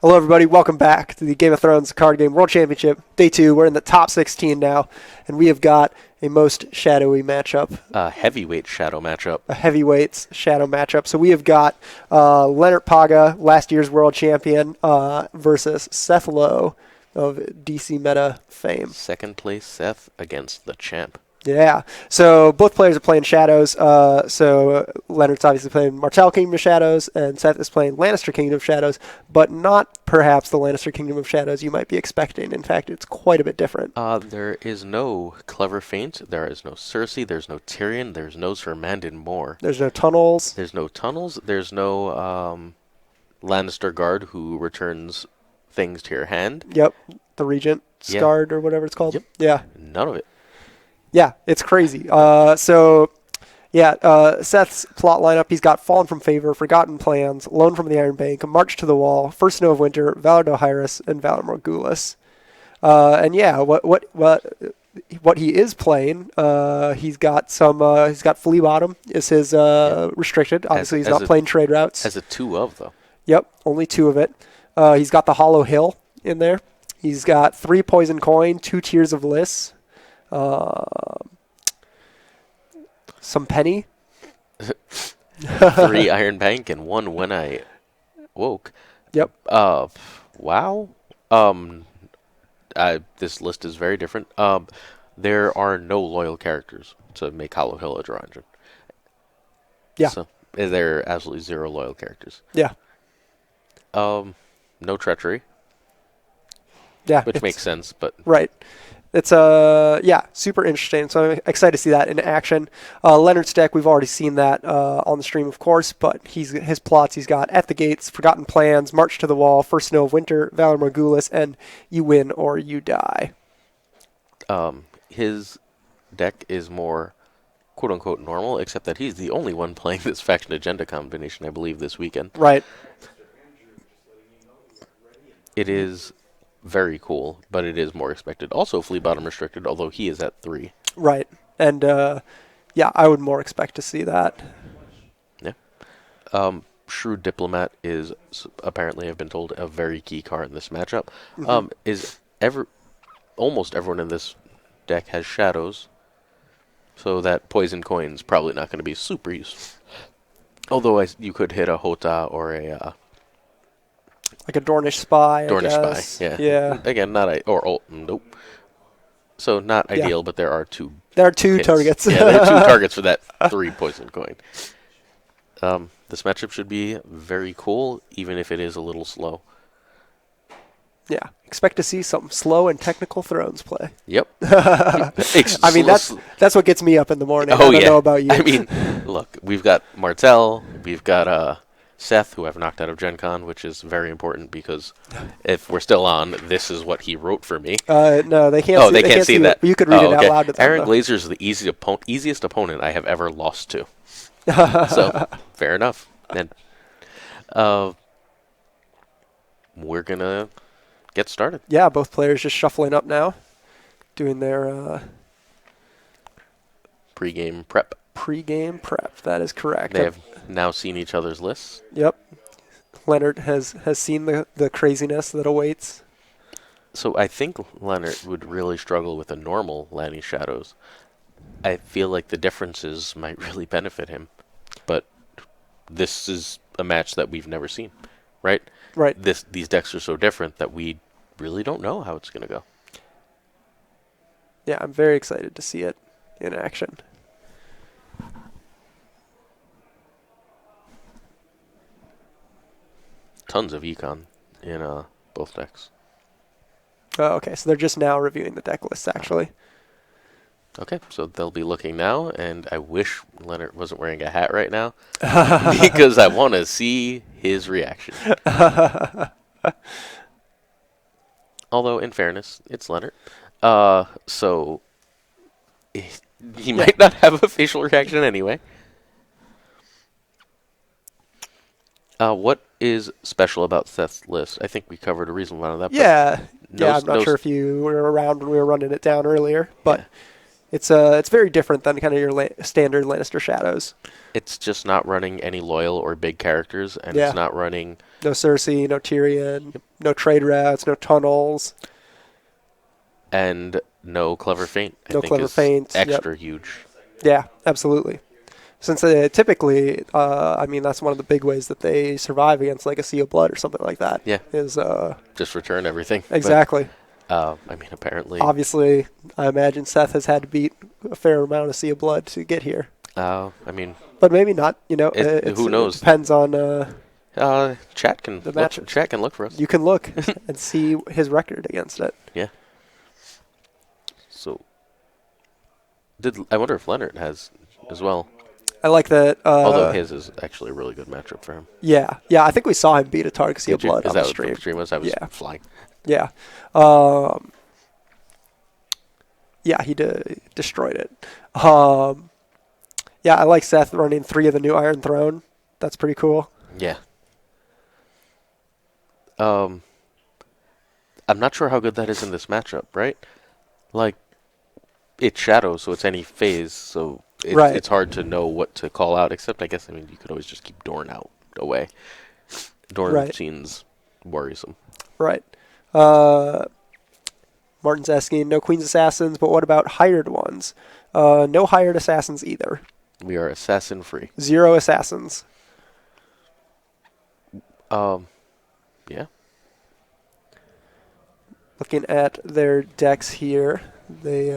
Hello, everybody. Welcome back to the Game of Thrones Card Game World Championship. Day 2. We're in the top 16 now, and we have got a most shadowy matchup. A heavyweight shadow matchup. A heavyweights shadow matchup. So we have got Lennart Paga, last year's world champion, versus Seth Lowe of DC Meta fame. Second place Seth against the champ. Yeah. So both players are playing Shadows. So Lennart's obviously playing Martell Kingdom of Shadows, and Seth is playing Lannister Kingdom of Shadows, but not perhaps the Lannister Kingdom of Shadows you might be expecting. In fact, it's quite a bit different. There is no clever feint. There is no Cersei. There's no Tyrion. There's no Sir Mandon Moore. There's no tunnels. There's no tunnels. There's no Lannister guard who returns things to your hand. Yep. The Regent Guard or whatever it's called. Yep. Yeah. None of it. Yeah, it's crazy. Seth's plot lineup, he's got Fallen from Favor, Forgotten Plans, Loan from the Iron Bank, March to the Wall, First Snow of Winter, Valar Dohaeris, and Valar Morghulis. What he is playing, he's got Flea Bottom is his restricted. Obviously, he's not playing trade routes. Has a 2 of, though. Yep, only 2 of it. He's got the Hollow Hill in there. He's got 3 Poison Coin, 2 Tears of Liss, some Penny, 3 Iron Bank, and 1 When I Woke. Yep. Wow. This list is very different. There are no loyal characters to make Hollow Hill a draw engine. Yeah. So there are absolutely 0 loyal characters. Yeah. No treachery. Yeah. Which makes sense, but right. It's super interesting. So I'm excited to see that in action. Lennart's deck, we've already seen that on the stream, of course, but his plots, he's got At the Gates, Forgotten Plans, March to the Wall, First Snow of Winter, Valar Morghulis, and You Win or You Die. His deck is more quote-unquote normal, except that he's the only one playing this faction agenda combination, I believe, this weekend. Right. It is very cool, but it is more expected. Also, Flea Bottom restricted, although he is at 3. Right. And, I would more expect to see that. Yeah. Shrewd Diplomat is apparently, I've been told, a very key card in this matchup. Mm-hmm. Almost everyone in this deck has Shadows, so that Poison Coin's probably not going to be super useful. Although you could hit a Hota or a... like a Dornish Spy, Spy, yeah. Yeah. Again, nope. So not ideal, but there are 2. There are 2 targets. Yeah, there are 2 targets for that 3 Poison Coin. This matchup should be very cool, even if it is a little slow. Yeah. Expect to see some slow and technical Thrones play. Yep. I mean, that's what gets me up in the morning. Oh, I don't know about you. I mean, look, we've got Martell, we've got Seth, who I've knocked out of Gen Con, which is very important because if we're still on, this is what he wrote for me. No, they can't. They can't see that. You could read it out loud to them. Aaron Glazer is the easiest opponent I have ever lost to. So, fair enough. And we're going to get started. Yeah, both players just shuffling up now, doing their pre-game prep. Pre-game prep, that is correct. They have now seen each other's lists. Yep. Lennart has seen the craziness that awaits. So I think Lennart would really struggle with a normal Lanny Shadows. I feel like the differences might really benefit him. But this is a match that we've never seen, right? Right. These decks are so different that we really don't know how it's going to go. Yeah, I'm very excited to see it in action. Tons of econ in both decks. Oh, okay, so they're just now reviewing the deck lists, actually. Okay, so they'll be looking now, and I wish Lennart wasn't wearing a hat right now, because I want to see his reaction. Although, in fairness, it's Lennart. So he might not have a facial reaction anyway. What is special about Seth's list? I think we covered a reasonable amount of that. Yeah, I'm not sure if you were around when we were running it down earlier, but It's very different than kind of your standard Lannister shadows. It's just not running any loyal or big characters, and Yeah. it's not running. No Cersei, no Tyrion, no trade routes, no tunnels, And no clever feint. I no think clever is feints. Yep. extra huge. Yeah, absolutely. Since typically, I mean, that's one of the big ways that they survive against like a Sea of Blood or something like that. Yeah. Is Just return everything. exactly. But, I mean, apparently. Obviously, I imagine Seth has had to beat a fair amount of Sea of Blood to get here. I mean, But maybe not. You know, who knows? It depends on chat can the look, matches. chat can look for us. You can look and see his record against it. Yeah. So, I wonder if Lennart has as well. I like that. Although his is actually a really good matchup for him. Yeah. I think we saw him beat a Targ Sea of Blood Is on that the what stream. the stream was? I was Yeah. flying. Yeah. Yeah, he destroyed it. Yeah, I like Seth running 3 of the new Iron Throne. That's pretty cool. Yeah. I'm not sure how good that is in this matchup, right? Like, it's Shadow, so it's any phase, so it's hard to know what to call out, except I guess, I mean, you could always just keep Dorn out away. Dorn seems worrisome. Right. Martin's asking, no Queen's Assassins, but what about hired ones? No hired assassins either. We are assassin free. 0 assassins. Yeah. Looking at their decks here, they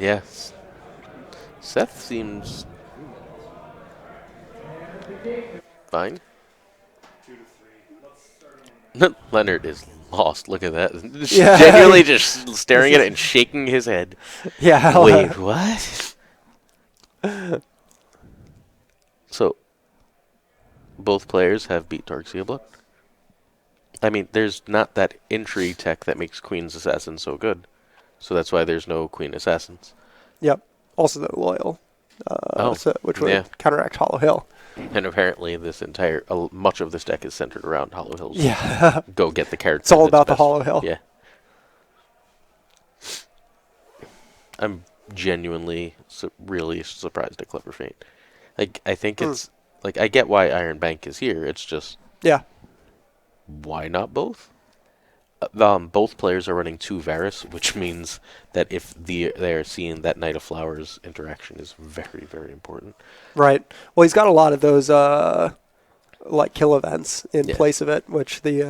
Yes. Seth seems fine. Lennart is lost. Look at that. Yeah. Genuinely just staring at it and shaking his head. yeah. Wait, what? So, both players have beat Dark Sea of Blood. I mean, there's not that intrigue tech that makes Queen's Assassin so good. So that's why there's no Queen Assassins. Yep. Also the loyal, which would counteract Hollow Hill. And apparently this much of this deck is centered around Hollow Hills. Yeah. Go get the character. It's all about the Hollow Hill. Yeah. I'm genuinely really surprised at Clever Feint. Like, I think it's, like, I get why Iron Bank is here. It's just, yeah. Why not both? Both players are running 2 Varus, which means that if they're seeing that Knight of Flowers interaction is very, very important. Right. Well, he's got a lot of those like kill events in place of it, which the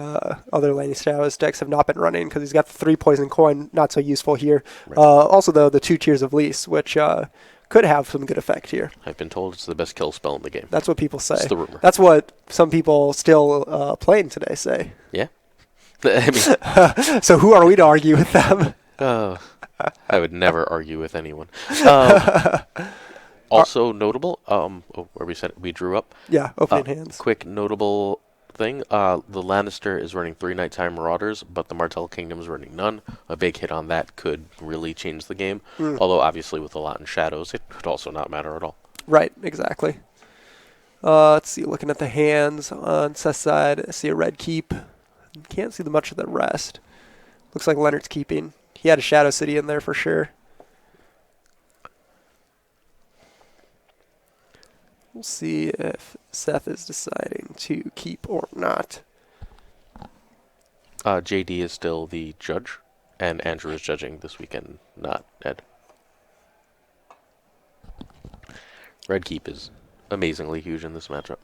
other Laney Stavis decks have not been running because he's got the 3 poison coin, not so useful here. Right. Also, though, the 2 Tears of Lease, which could have some good effect here. I've been told it's the best kill spell in the game. That's what people say. It's the rumor. That's what some people still playing today say. Yeah. I mean, so who are we to argue with them? I would never argue with anyone. Also notable, where we drew up. Yeah, opening hands. Quick notable thing, the Lannister is running 3 Nighttime Marauders, but the Martell Kingdom is running none. A big hit on that could really change the game. Although, obviously, with a lot in Shadows, it could also not matter at all. Right, exactly. Let's see, looking at the hands on Seth's side, I see a red keep. Can't see much of the rest. Looks like Lennart's keeping. He had a Shadow City in there for sure. We'll see if Seth is deciding to keep or not. JD is still the judge, and Andrew is judging this weekend, not Ed. Red keep is amazingly huge in this matchup.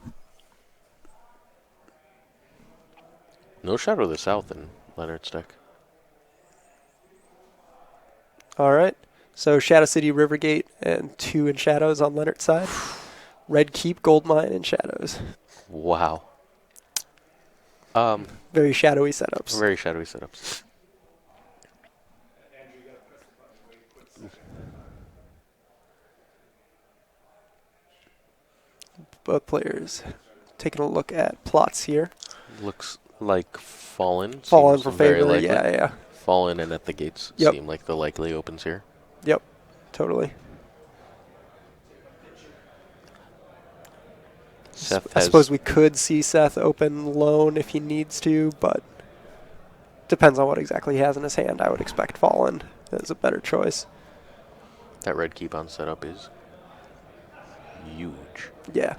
No Shadow of the South in Lennart's deck. All right. So Shadow City, Rivergate, and 2 in Shadows on Lennart's side. Red Keep, Goldmine, and Shadows. Wow. Very shadowy setups. Very shadowy setups. Both players taking a look at plots here. Looks like Fallen. Fallen for favor, yeah. Fallen and At the Gates seem like the likely opens here. Yep, totally. Seth I has suppose we could see Seth open lone if he needs to, but depends on what exactly he has in his hand. I would expect Fallen is a better choice. that red keep on setup is huge. Yeah.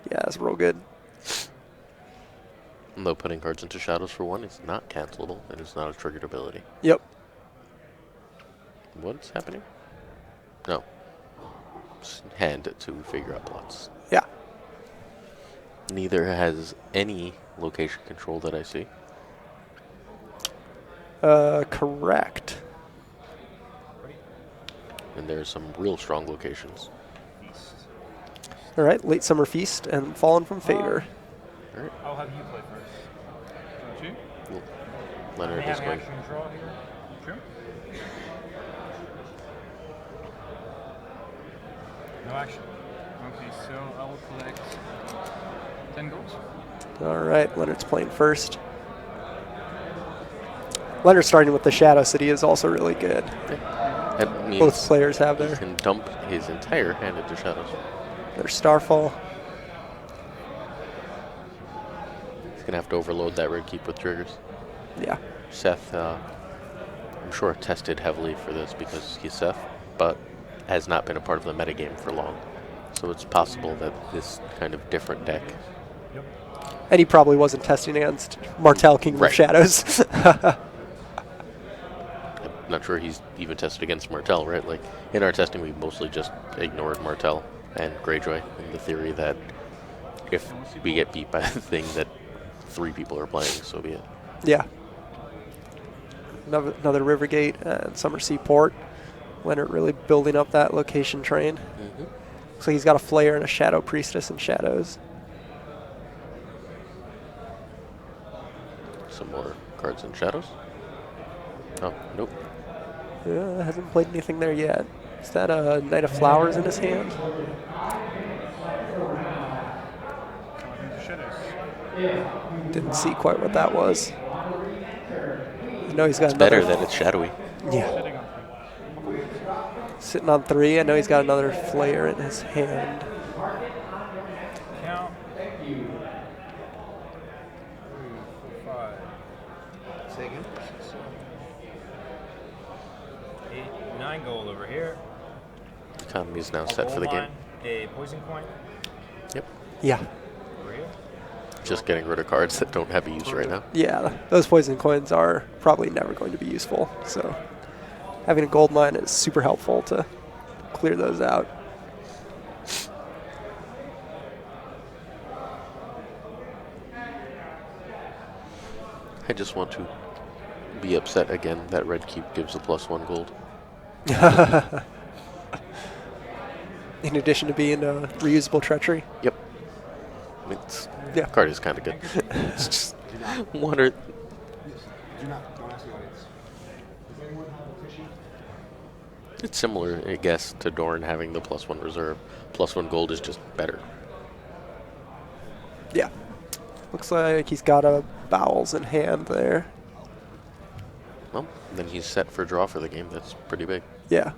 Yeah, that's real good. Though putting cards into shadows for one is not cancelable. It is not a triggered ability. Yep. What's happening? No. Hand to figure out plots. Yeah. Neither has any location control that I see. Correct. And there are some real strong locations. All right, Late Summer Feast and Fallen from Favor. All right. I'll have you play first. Don't you? Lennart is going. Action draw here. Sure. No action. Okay, so I will collect 10 goals. All right, Leonard's playing first. Leonard starting with the Shadow City is also really good. That means Both players have he their can dump his entire hand into shadows. Starfall. He's gonna have to overload that red keep with triggers. Yeah. Seth, I'm sure, tested heavily for this because he's Seth, but has not been a part of the metagame for long. So it's possible that this kind of different deck. Yep. And he probably wasn't testing against Martel, Kingdom Right. of Shadows. I'm not sure he's even tested against Martel, right? Like, in our testing, we mostly just ignored Martel and Greyjoy in the theory that if we get beat by the thing that 3 people are playing, so be it. Yeah. Another Rivergate and Summer Seaport. Leonard really building up that location train. Mm-hmm. So he's got a Flayer and a Shadow Priestess in Shadows. Some more cards in shadows. Oh, nope. Yeah, hasn't played anything there yet. Is that a Knight of Flowers in his hand? Didn't see quite what that was. I know he's got It's another. better that it's shadowy. Yeah. Sitting on 3. I know he's got another Flayer in his hand. Count. 3, 4, 5. Say again? 6, 7, 8, 9 gold over here. Economy is now I'll set for the gold game. mine a poison coin Yep. Yeah. over here. Just getting rid of cards that don't have a use right now. Yeah, those poison coins are probably never going to be useful. So having a gold mine is super helpful to clear those out. I just want to be upset again that red keep gives a +1 gold. In addition to being a reusable treachery. Yep. It's, Yeah. card is kind of good. It's just wonder. Do not. Don't ask the audience. Does anyone have a tissue? It's similar, I guess, to Dorn having the +1 reserve. +1 gold is just better. Yeah. Looks like he's got a Bowels in hand there. Well, then he's set for draw for the game. That's pretty big. Yeah.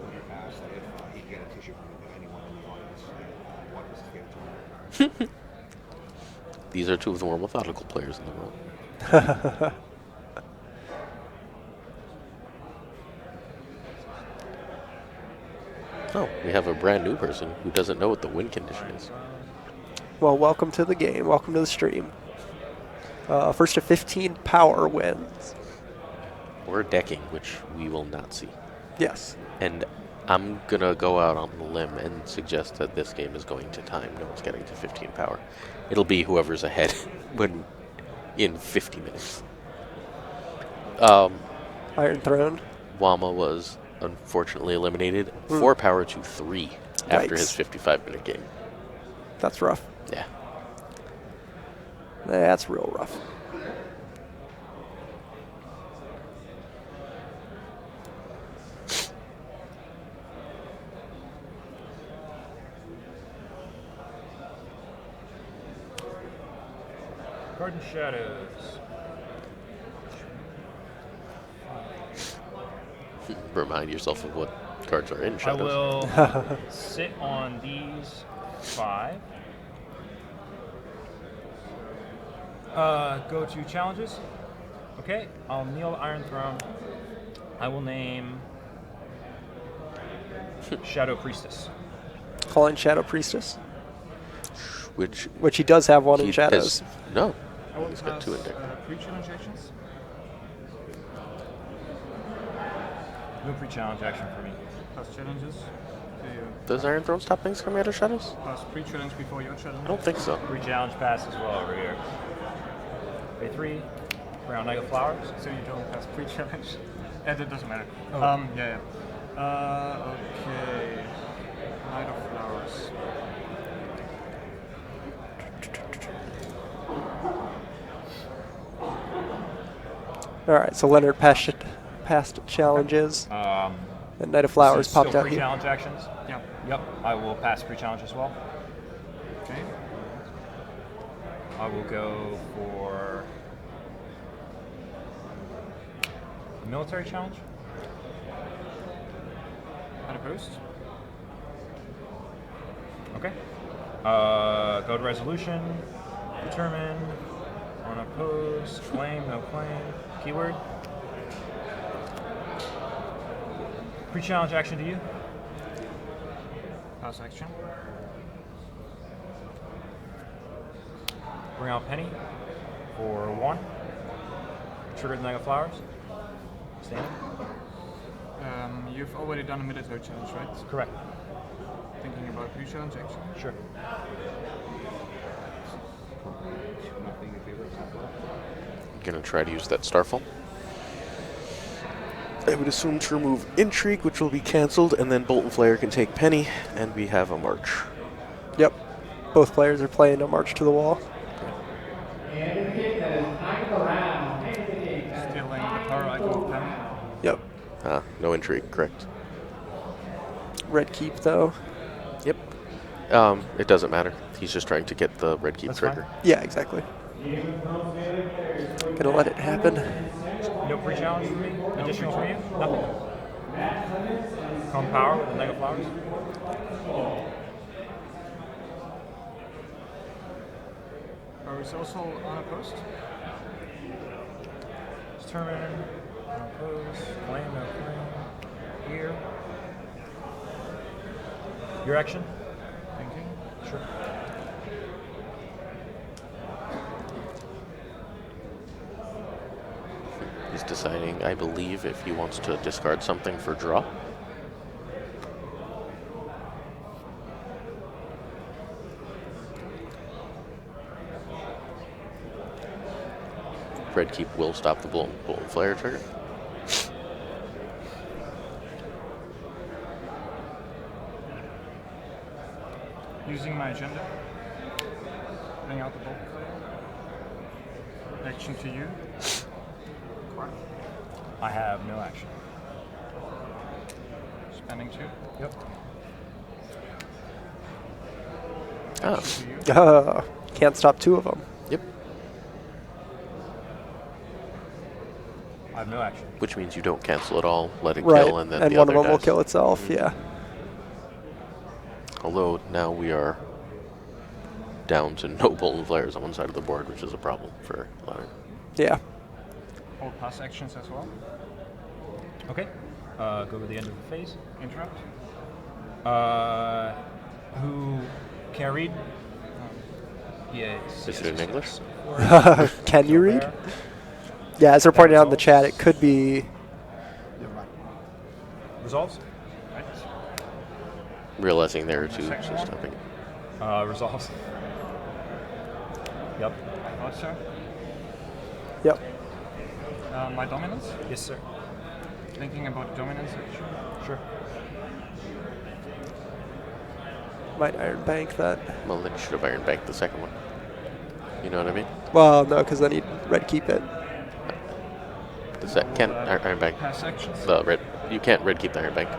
When you asked if he could get a tissue from anyone in the audience, what was his favorite tool? These are 2 of the more methodical players in the world. Oh, we have a brand new person who doesn't know what the win condition is. Well, welcome to the game. Welcome to the stream. First to 15 power wins. We're decking, which we will not see. Yes. And I'm going to go out on the limb and suggest that this game is going to time. No one's getting to 15 power. It'll be whoever's ahead when in 50 minutes. Iron Throne. Wama was unfortunately eliminated 4 power to 3 after his Yikes. 55-minute game. That's rough. Yeah. That's real rough. Garden Shadows. Remind yourself of what cards are in I shadows. will sit on these 5. Go to challenges. Okay, I'll kneel Iron Throne. I will name Shadow Priestess. Calling Shadow Priestess, Which he does have one he in Shadows. no. I will He's got 2 in deck. Pre-challenge actions. No pre-challenge action for me. Plus challenges. Does Iron Throne stop things coming out of shadows? Plus pre-challenge before your challenge. I don't think so. Pre-challenge pass as well over here. Pay 3. Brown Knight of Flowers. So you don't pass pre-challenge. That doesn't matter. Oh. Yeah. Okay. Knight of Flowers. All right, so Lennart passed challenges, and Knight of Flowers Still popped out here. pre-challenge actions. Yeah. Yep, I will pass pre-challenge as well. Okay. I will go for a military challenge. Unopposed. Okay. Go to resolution. Determine. Unopposed. Claim. No claim. Keyword. Pre-challenge action to you. Pass action. Bring out Penny for 1. Trigger the Knight of Flowers. Standing. You've already done a military challenge, right? Correct. Thinking about pre-challenge action. Sure. Nothing in favor of Sapphire. Gonna try to use that Starfall. I would assume to remove Intrigue, which will be cancelled, and then Bolt and Flare can take Penny, and we have a March. Yep, both players are playing a March to the Wall. Stealing the power icon of Penny. Yep, No Intrigue, correct. red keep though. Yep. It doesn't matter. He's just trying to get the red keep That's trigger. fine. Yeah, exactly. Gonna let it happen. No pre-challenge for me? Additional for you? Nothing. Calm power with the Knight of Flowers. Power is also unopposed. Determine. Unopposed. Claim. No claim. Here. Your action? Thinking. Sure. He's deciding, I believe, if he wants to discard something for draw. Red keep will stop the Bolt and Flare trigger. Using my agenda. Bring out the bolt. Action to you. Quite. I have no action. Spending 2. Yep. Oh, To you. Can't stop 2 of them. yep. I have no action. Which means you don't cancel it all, let it Right, kill, and then and the one other of them will dies. kill itself. Yeah. Although now we are down to no Bolt and Flares on one side of the board, which is a problem for Lennart. Yeah. Hold pass actions as well. Okay. Go to the end of the phase. Interrupt. Who can read? Yes. Is it in English? Can you read? Yeah, as they're pointing out in the chat, it could be. Resolves? Right. Realizing there are 2, Second so one. stopping. Resolves. Yep. Thought so. Yep. My dominance. Yes, sir. Thinking about dominance action. Sure. Might Iron Bank that. Well, then you should have Iron Bank the second one. You know what I mean? Well, no, because then he'd red keep it. Can't Iron Bank Pass actions. the red. You can't red keep the Iron Bank.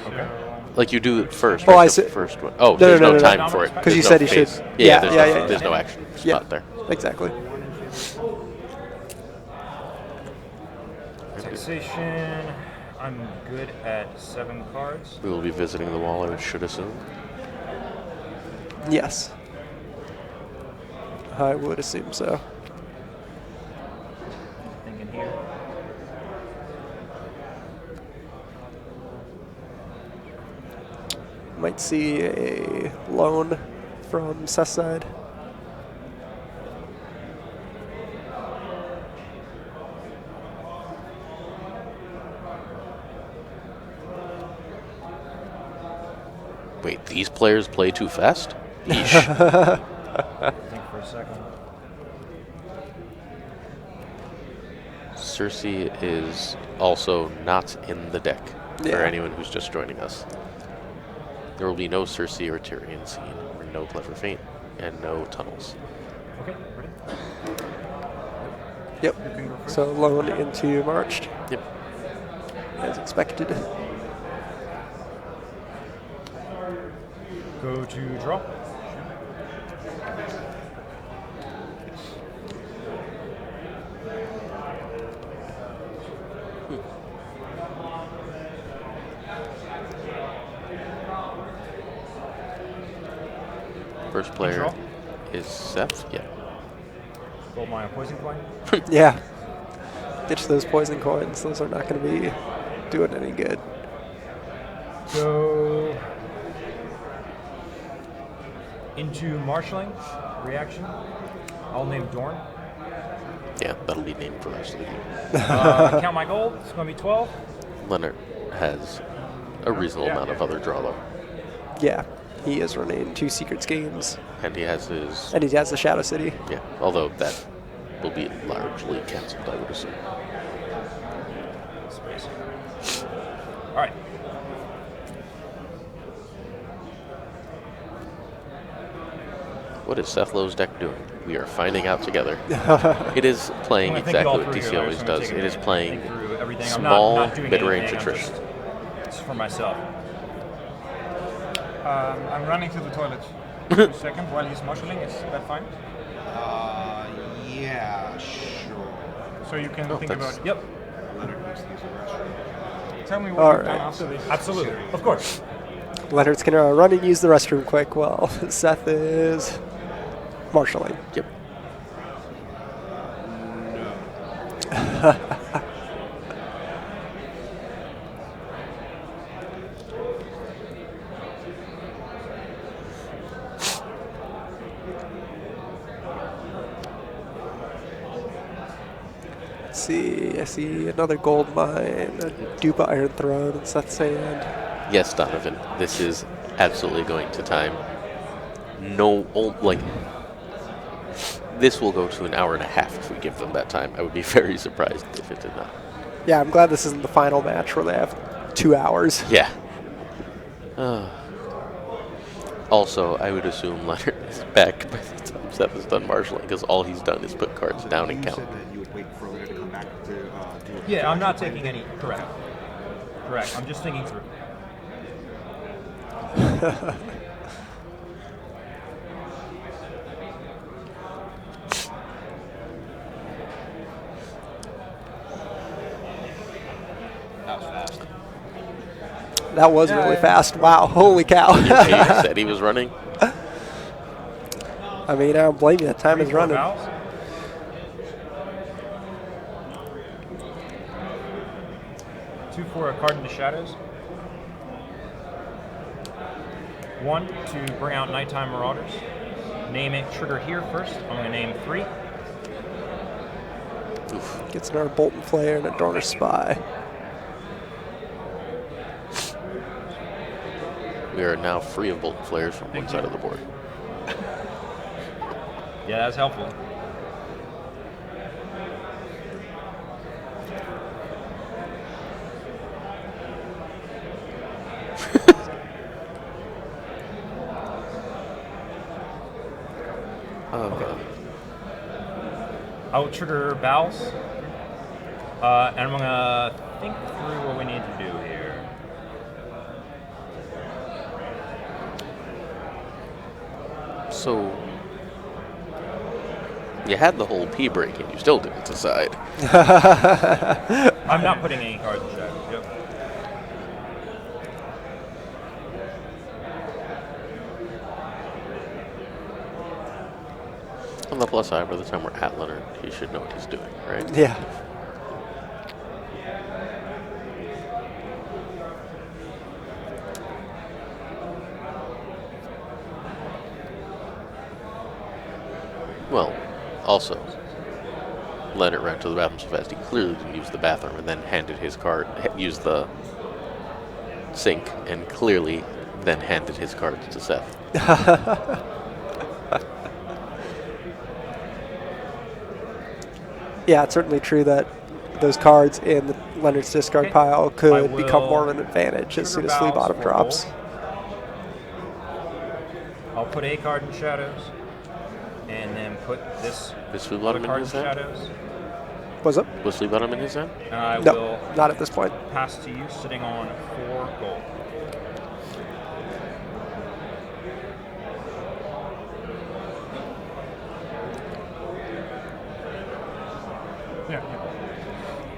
Okay. Like you do it first. Oh, right? I The see. first one. Oh, No, there's no, no, no, no, time no. for it. 'Cause There's you no said he phase. should- Yeah, yeah, there's, yeah, no, yeah, there's yeah. no action Yeah. spot there. Exactly. Taxation. I'm good at 7 cards. We will be visiting the wall, I should assume. Yes. I would assume so. Thinking here. Might see a loan from Seth's side. Wait, these players play too fast? Yeesh. Think for a second. Cersei is also not in the deck for Yeah. anyone who's just joining us. There will be no Cersei or Tyrion scene, or no Clever Feint, and no tunnels. Okay, ready? Yep. You can go first. So loan into Marched, Yep. as expected. Go to draw. First player Draw. is Seth. Yeah. Gold mine poison coin. Yeah. Ditch those poison coins. Those are not going to be doing any good. Go into marshalling. Reaction. I'll name Dorn. Yeah, that'll be named for the rest of the game. Count my gold. It's going to be 12. Lennart has a reasonable amount of other draw, though. Yeah. He is running 2 Secrets games, And he has his. and he has the Shadow City. Yeah, although that will be largely cancelled, I would assume. Space. All right. What is Seth Lowe's deck doing? We are finding out together. It is playing I'm gonna think it all exactly what through DC here. I'm always just gonna does. take It is think playing through everything. small, I'm not doing mid-range anything. attrition. It's for myself. I'm running to the toilet. 2 seconds while he's marshalling. Is that fine? Yeah, sure. So you can think that's- about. Yep. Leonard needs to use the restroom. Tell me what All you've done right. after this. Absolutely. Of course. Leonard's going to run and use the restroom quick while Seth is marshalling. Yep. Let's see. I see another gold mine, a Dupa Iron Throne, and Seth's hand. Yes, Donovan. This is absolutely going to time. No, like, this will go to an hour and a half if we give them that time. I would be very surprised if it did not. Yeah, I'm glad this isn't the final match where they have 2 hours. Yeah. Also, I would assume Leonard is back by the time Seth is done marshalling, because all he's done is put cards down and You count. said that you would wait for Leonard to come back to do it. Yeah, I'm not taking any. Correct. Correct. I'm just thinking through. That was fast. That was really fast. Wow, holy cow. He said he was running. I mean, I don't blame you. Time is 3, 4 running. vowels. Two for a card in the shadows. 1 to bring out Nighttime Marauders. Name it. Trigger here first. I'm going to name 3. Gets another Bolton Flare and a Dorner Spy. We are now free of Bolton Flares from one side of the board. Yeah, that's helpful. I will trigger Bowels. And I'm going to think through what we need to do here. So, you had the whole P break and you still didn't decide. I'm not putting any cards in shadows. Yep. On the plus side, by the time we're at Lennart, he should know what he's doing, right? Yeah. Well, also, Lennart ran to the bathroom so fast he clearly didn't use the bathroom and then handed his card, used the sink, and clearly then handed his cards to Seth. Yeah, it's certainly true that those cards in the Leonard's discard Okay. pile I could become will more of an advantage as soon trigger as Flea Bows Bottom for drops. gold. I'll put a card in shadows, and then put this Is Flea other Bottom in card in his hand? shadows. Was it? Was Flea Bottom in his hand? And I No, will not at this point. pass to you, sitting on 4 gold. Yeah.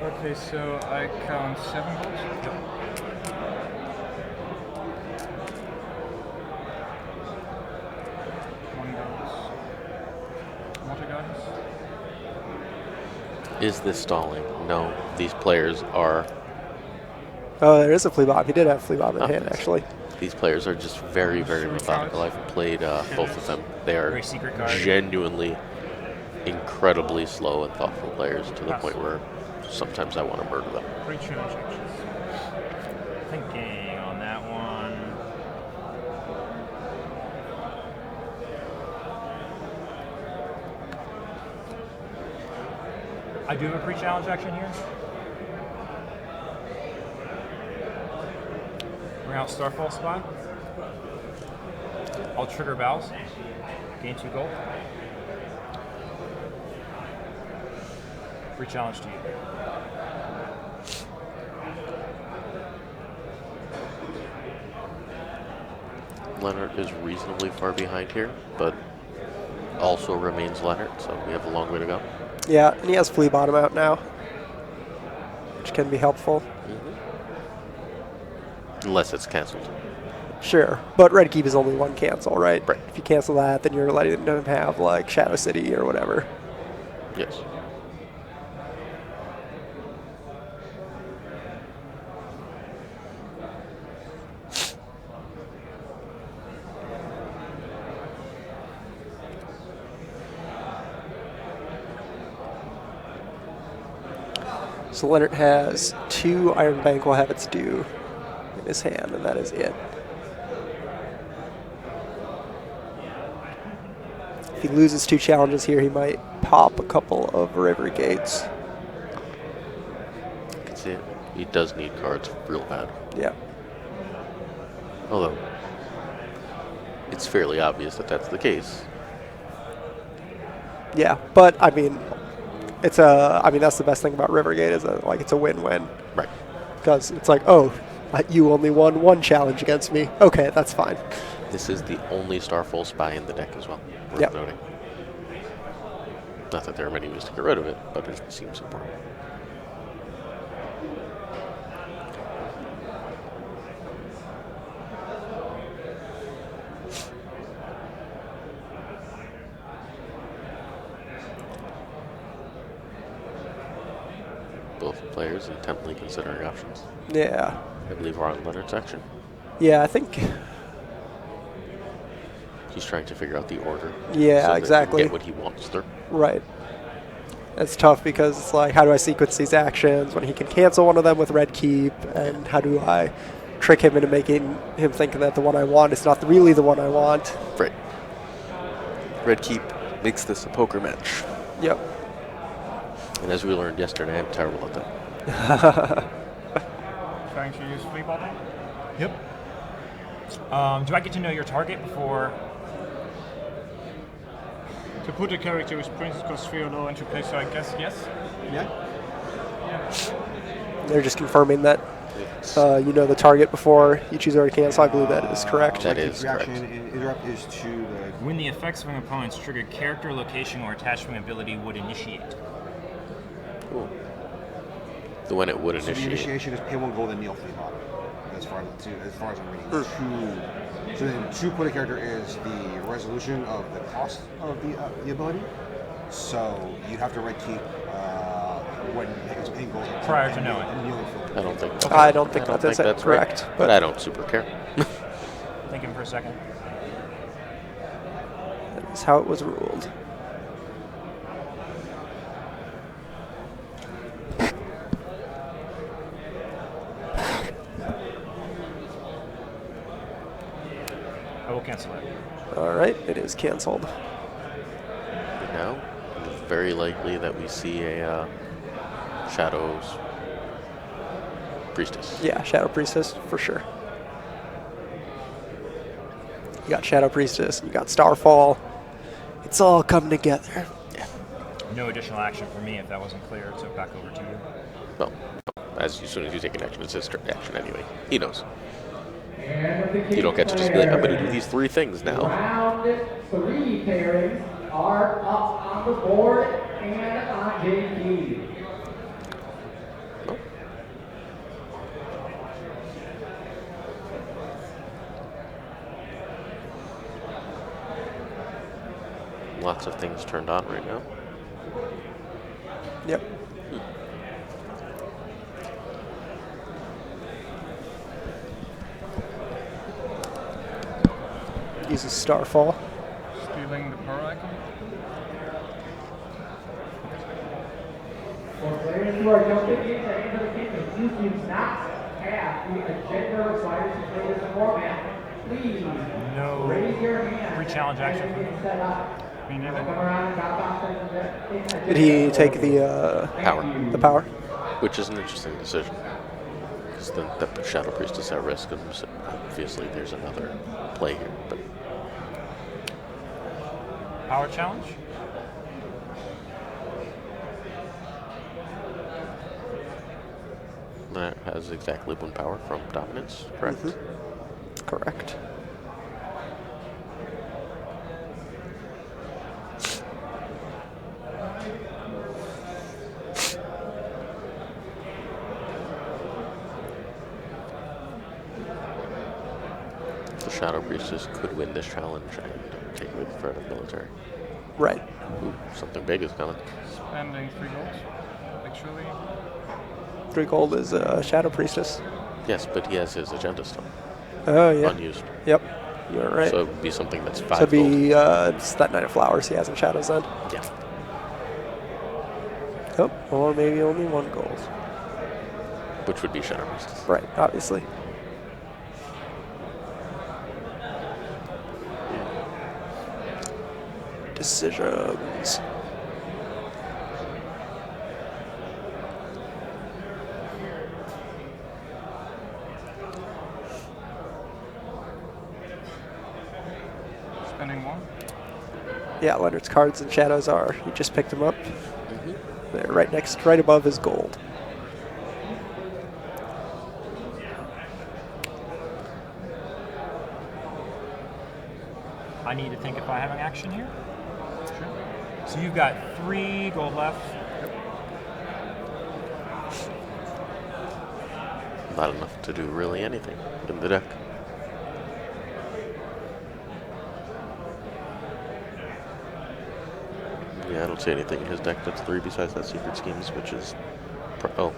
Okay, so I count 7 goals. One goes. Water guys. Is this stalling? No. These players are. Oh, there is a Flea Bottom. He did have Flea Bottom in Oh, hand, nice. actually. These players are just very, very Secret methodical. cards. I've played both of them. They are Very secret card. genuinely incredibly slow and thoughtful players to the Pass. point where sometimes I want to murder them. 3 challenge actions. Thinking on that one. I do have a pre-challenge action here. Bring out Starfall spot. I'll trigger Bows. Gain 2 gold. Free challenge to you. Lennart is reasonably far behind here, but also remains Lennart, so we have a long way to go. Yeah, and he has Flea Bottom out now, which can be helpful. Unless it's canceled. Sure, but Red Keep is only 1 cancel, right? Right. If you cancel that, then you're letting them have, like, Shadow City or whatever. Yes. So Leonard has 2 Iron Bank will have its due in his hand, and that is it. If he loses 2 challenges here, he might pop a couple of River Gates. I can see it. He does need cards real bad. Yeah. Although, it's fairly obvious that that's the case. Yeah, but I mean, it's a. I mean, that's the best thing about Rivergate is that, like, it's a win-win Right. because it's like, oh, you only won 1 challenge against me. Okay, that's fine. This is the only Starfall spy in the deck as well. Worth Yep. noting. Not that there are many ways to get rid of it, but it seems important. Both players intently considering options. Yeah. I believe we're on Leonard's action. Yeah, I think. He's trying to figure out the order. Yeah, so that he can exactly. get what he wants through. Right. It's tough because it's like, how do I sequence these actions when he can cancel one of them with Red Keep, and how do I trick him into making him think that the one I want is not really the one I want? Right. Red Keep makes this a poker match. Yep. And as we learned yesterday, I'm terrible at that. Trying to use Flea Bottom. Yep. Do I get to know your target before? To put a character with Princess cost 3 or lower into play, so I guess yes. Yeah. They're just confirming that you know the target before you choose already cancel. I believe that is correct. That is Reaction correct. and interrupt is to the When the effects of an opponent's triggered character, location, or attachment ability would initiate. Cool. The one it would So the initiate. initiation is pay 1 gold and kneel Flea Bottom. As far as I'm reading. So then to put a character is the resolution of the cost of the ability, So you'd have to red keep when his pain goes up. Prior to knowing. I don't think. I don't think I that's right, correct. but I don't super care. Thinking for a second. That's how it was ruled. I will cancel it. All right, it is canceled. Now, it's very likely that we see a Shadows Priestess. Yeah, Shadow Priestess for sure. You got Shadow Priestess, you got Starfall. It's all coming together. No additional action for me if that wasn't clear, so back over to you. Well, as soon as you take an action, it's his action anyway. He knows. You don't get to just be like, I'm going to do these 3 things now. Round 3 pairings are up on the board and on JP. Oh. Lots of things turned on right now. Yep. Uses Starfall. Stealing the power icon. For players who are jumping into the kingdom, you do not have the agenda required to play this format. Please No raise your hand. re-challenge action for me. Set up. Me neither. Come around and drop off Did he take the Power. power? Which is an interesting decision. Because then that puts Shadow Priestess at risk, and so obviously there's another play here. But Power challenge. that has exactly 1 power from Dominance, correct? Correct. The Shadow Priestess could win this challenge and take away the threat of military. Right. Ooh, something big is coming. Spending 3 golds. Actually. 3 gold is Shadow Priestess. Yes, but he has his agenda still Oh, yeah. unused. Yep. You're right. So it would be something that's 5 So it'd gold. be it's that Knight of Flowers he has in Shadows then. Yeah. Oh, or maybe only 1 gold. Which would be Shadow Priestess. Right, obviously. Decisions. Spending 1. Yeah, Leonard's cards and shadows are. You just picked them up. They're right above his gold. I need to think if I have an action here. Sure. So you've got 3 gold left. Not enough to do really anything in the deck. Yeah, I don't see anything in his deck that's 3 besides that Secret Schemes, which is... oh.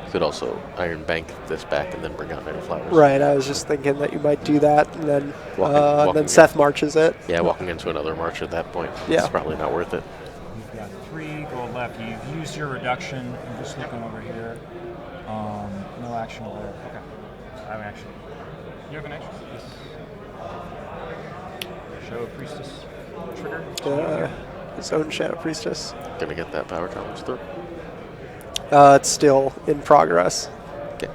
You could also Iron Bank this back and then bring out Knight of Flowers. Right, I was just thinking that you might do that, and then Walking Seth marches it. Yeah, walking into another march at that point. Yeah. It's probably not worth it. You've got 3 gold left. You've used your reduction. I'm just looking over here. No action over there. Okay. I have an action. You have an action? Yes. Show Priestess trigger. His own Shadow Priestess. Gonna get that power challenge through. It's still in progress. Yeah.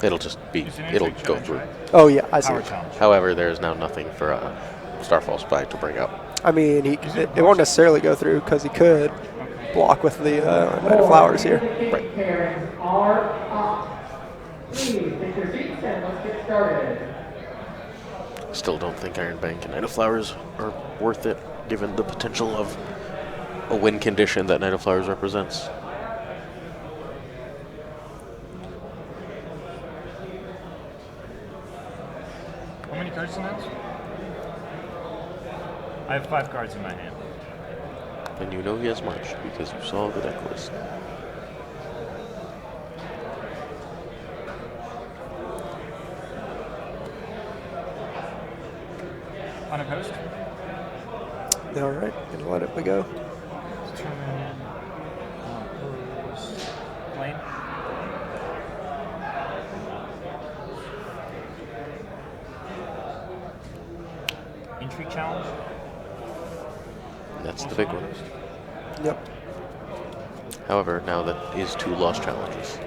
It'll just be, It's an it'll instinct go challenge, through. right? Oh, yeah, I see. Power challenge. However, there is now nothing for Starfall Spy to bring out. I mean, it won't necessarily go through because he could block with the Knight of Flowers here. Right. Pairings are up. Please take your seats and let's get started. Still don't think Iron Bank and Knight of Flowers are worth it, given the potential of a win condition that Knight of Flowers represents. How many cards in that? I have 5 cards in my hand. And you know he has much because you saw the deck list. Unopposed. All right, gonna let it go. Determine unopposed. Lane. Intrigue challenge. That's the big one. Yep. However, now that is 2 lost challenges.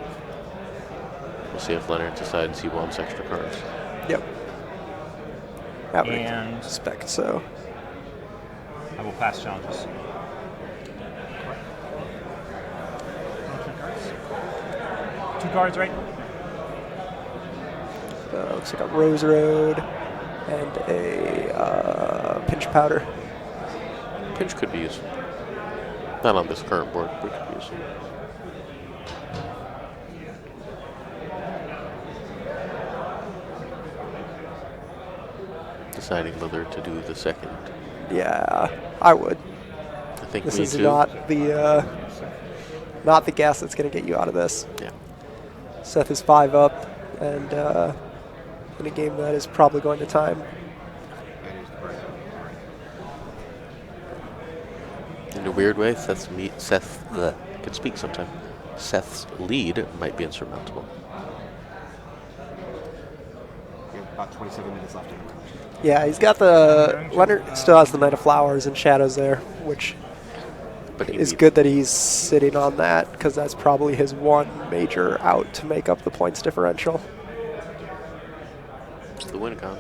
We'll see if Lennart decides he wants extra cards. Yep. I would And expect so. I will pass challenges. Two cards, right? Looks like a Rose Road and a Pinch Powder. Pinch could be useful. Not on this current board, but could be useful. Deciding whether to do the second. Yeah, I would. I think This me is too. not the gas that's going to get you out of this. Yeah. Seth is 5 up, and in a game that is probably going to time. In a weird way, Seth's can speak sometime. Seth's lead might be insurmountable. We have about 27 minutes left in the round. Yeah, he's got the Lennart still has the Knight of Flowers and Shadows there, which But is good that he's sitting on that because that's probably his one major out to make up the points differential. It's the win con.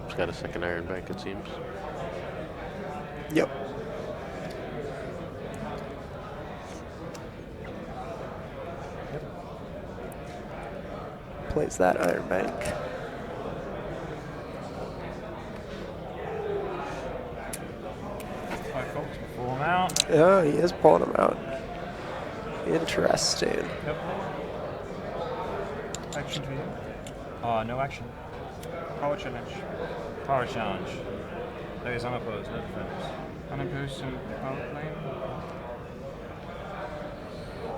He's got a second Iron Bank, it seems. Yep. Plays that Iron Bank. Alright, folks, pull them out. Oh, he is pulling them out. Interesting. Yep. Action to you. No action. Power challenge. Power challenge. That is unopposed, no defense. Unopposed and power plane.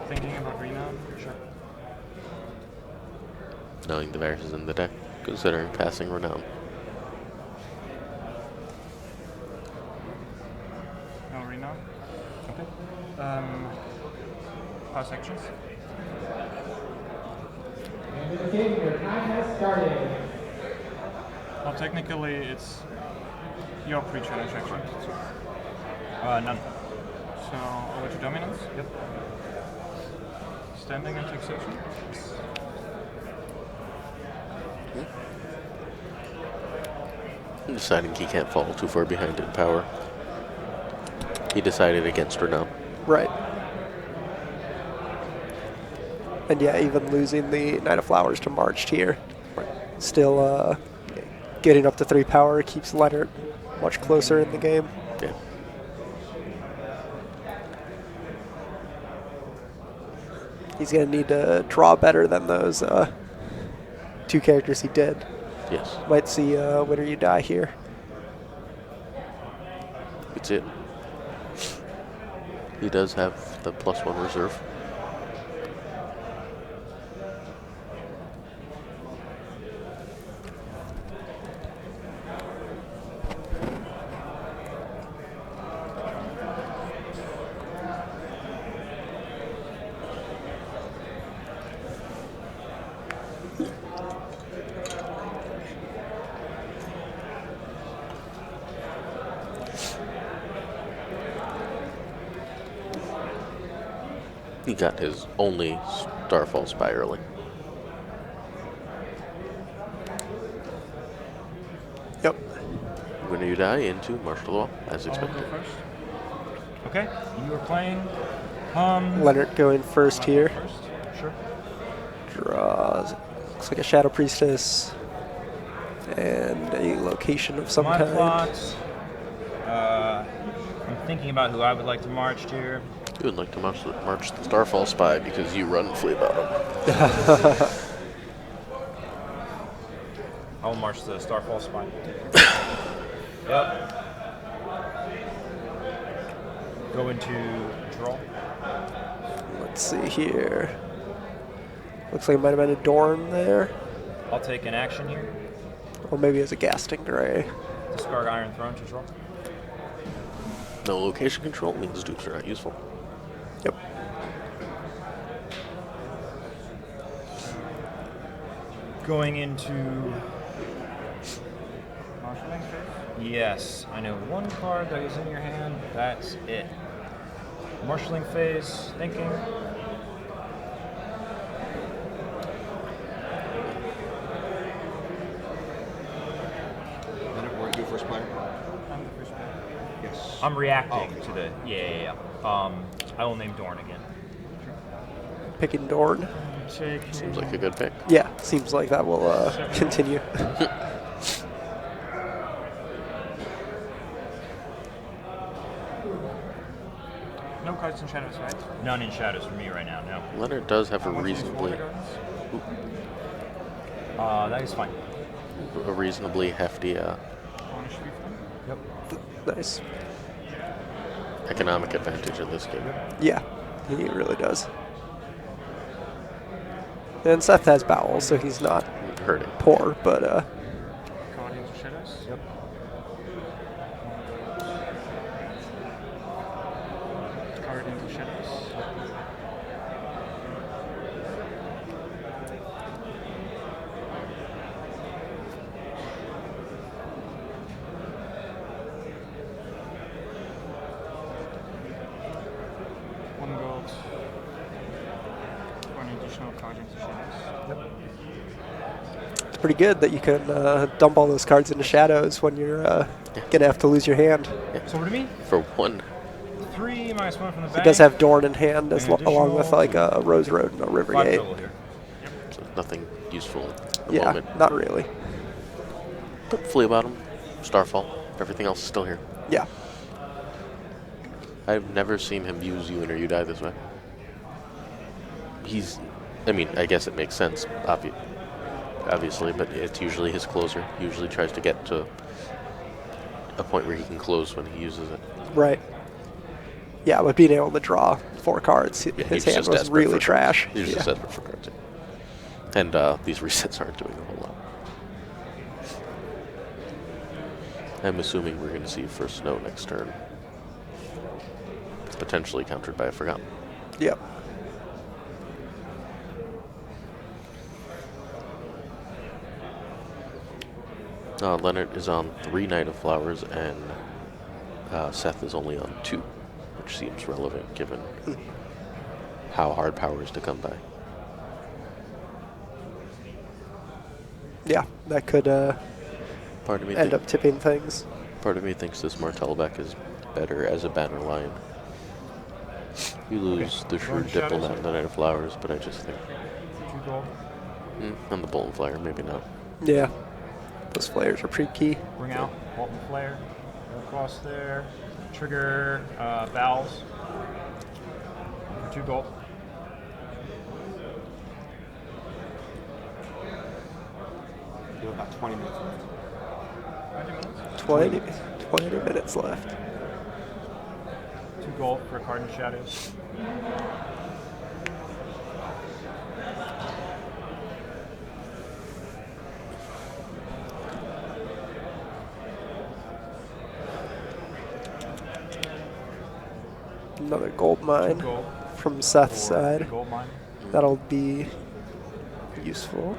Thinking about renown? Sure. Knowing the Varus is in the deck, considering passing Renown. No renown? Okay. Power sections. Your time has started. Well, technically, it's your pre-challenge action. None. So, over to dominance? Yep. Standing and taxation? Deciding he can't fall too far behind in power. He decided against Renown. Right. And yeah, even losing the Knight of Flowers to Marched here, still getting up to 3 power keeps Lennart much closer in the game. Yeah. He's going to need to draw better than those 2 characters he did. Yes. Might see Win or You Die here. It's it. He does have the +1 reserve. He got his only Starfall spiraling. Yep. When you die into Marshal Law, as I'll go expected. first. Okay, you are playing. Lennart going first here. First, sure. Draws. Looks like a Shadow Priestess. And a location of some My kind. plot. I'm thinking about who I would like to march here. You would like to march the Starfall Spy because you run Flea Bottom. I'll march the Starfall Spine. Yep. Go into draw. Let's see here. Looks like it might have been a Dorn there. I'll take an action here. Or maybe it's a Gas Stingray. Discard Iron Throne to draw. No location control means dupes are not useful. Yep. Going into. Marshalling phase? Yes, I know one card that is in your hand. That's it. Marshalling phase, thinking. Lennart, were you first player? I'm the first player. Yes. I'm reacting Oh, okay. to the. Yeah. I will name Dorn again. Picking Dorn. Seems like a good pick. Yeah, seems like that will continue. No cards in shadows, right? None in shadows for me right now. No. Lennart does have a I want to use reasonably Water Gardens. That is fine. hefty One should be fine. Yep. Nice. economic advantage in this game. Yeah, he really does. And Seth has bowels, so he's not Hurting. poor, but Guardians of Shadows. Yep. Guardians of Shadows. One gold. One additional Guardians of Shadows. it's pretty good that you can dump all those cards into shadows when you're gonna have to lose your hand. So what do you mean? For one, 3 minus 1 from the He bank. does have Dorn in hand, as An along with additional like a Rose Road and a 5 Rivergate. total here. so nothing useful at the Yeah, moment. not really. But Flea Bottom, Starfall, everything else is still here. Yeah, I've never seen him use You In or You Die this way. I mean, I guess it makes sense, obviously, but it's usually his closer. He usually tries to get to a point where he can close when he uses it. right. Yeah, but being able to draw 4 cards, Yeah, his he's hand just was desperate really for trash. He's just Yeah. desperate for cards. And these resets aren't doing a whole lot. I'm assuming we're going to see first snow next turn. It's potentially countered by a Forgotten. Yep. Lennart is on 3 Night of Flowers, and Seth is only on 2, which seems relevant given how hard power is to come by. Yeah, that could Part of me, end up tipping things. part of me thinks this Martellbeck is better as a banner line. You lose the Shrewd Shadows. Diplomat and the Night of Flowers, but I just think, 2 gold. and the Bolton Flyer, maybe not. Yeah, those flares are pretty key. Bring out Bolton Flare. Go across there. Trigger Valves. For 2 gold. You have about 20 minutes left. 20 minutes left. 2 gold for a card in shadows. Another gold mine Gold. from Seth's for side. Gold mine. That'll be useful.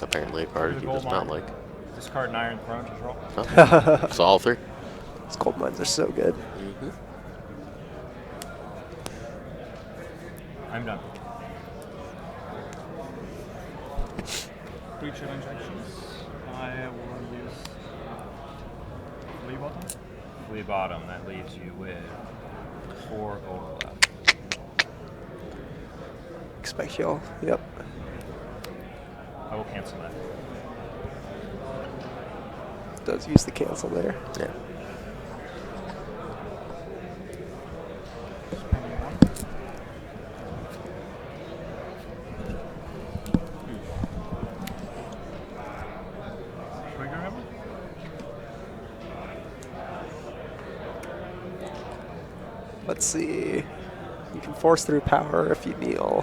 Apparently a card The he gold does not mine. like. Discard an Iron Throne to draw. Huh? So all 3? These gold mines are so good. Mm-hmm. I'm done. Three challenge actions. I will use Flea Bottom. Flea Bottom. That leaves you with 4 gold left. Expect you'll. Yep. I will cancel that. Does use the cancel there. Yeah. Spending 1. Let's see. You can force through power if you kneel.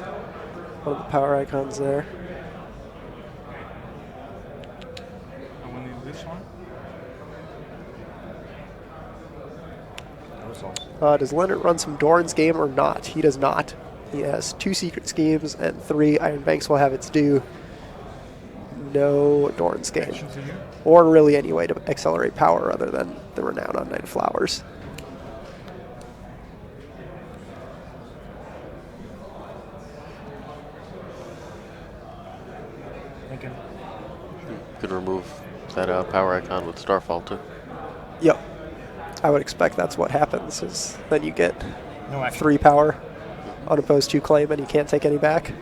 One of the power icons there. And when you this one? Does Lennart run some Doran's game or not? He does not. He has 2 secret schemes and 3 Iron Banks will have its due. No Doran's game. Action to you. Or really any way to accelerate power other than the Renown on 9 Flowers. Thinking. Could remove that power icon with Starfall too. Yep. I would expect that's what happens, is then you get No action. 3 power, unopposed 2 claim, and you can't take any back.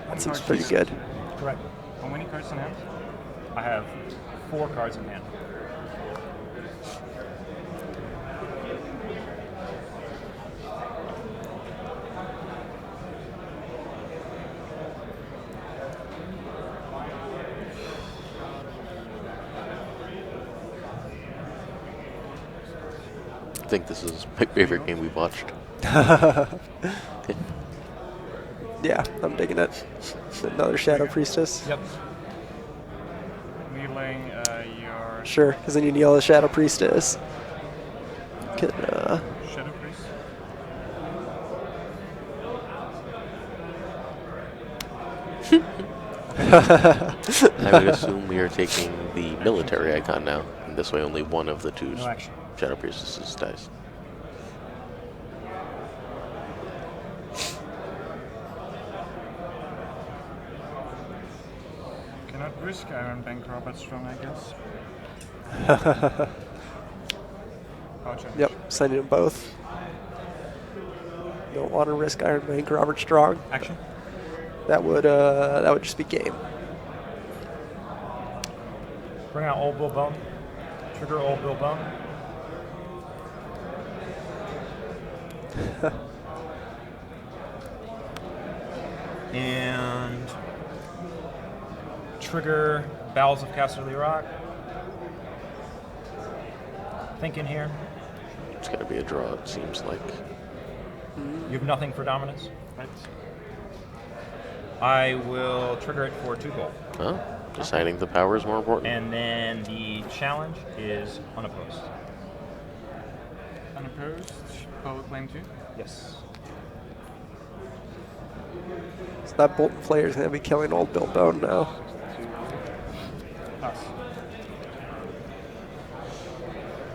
That seems pretty good. Correct. How many cards in hand? I have 4 cards in hand. I think this is my favorite game we've watched. Yeah, I'm digging it. Another Shadow Priestess. Yep. Kneeling your Sure, because then you kneel the Shadow Priestess. Can, Shadow Priest. I would assume we are taking the military icon now, and this way only one of the 2 No action. Shadow Priestesses dies. Cannot risk Iron Bank Robert Strong, I guess. Power challenge. yep, sending them both. Don't want to risk Iron Bank Robert Strong. Action. That would just be game. Bring out Old Bill Bone. Trigger Old Bill Bone. And trigger Bowels of Casterly Rock. Thinking here. It's going to be a draw, it seems like. You have nothing for dominance, right? I will trigger it for 2 gold. Oh, deciding the power is more important. And then the challenge is unopposed. Unopposed. Public claim 2. Yes. So that Bolton player is going to be killing old Bill Bone now. Pass.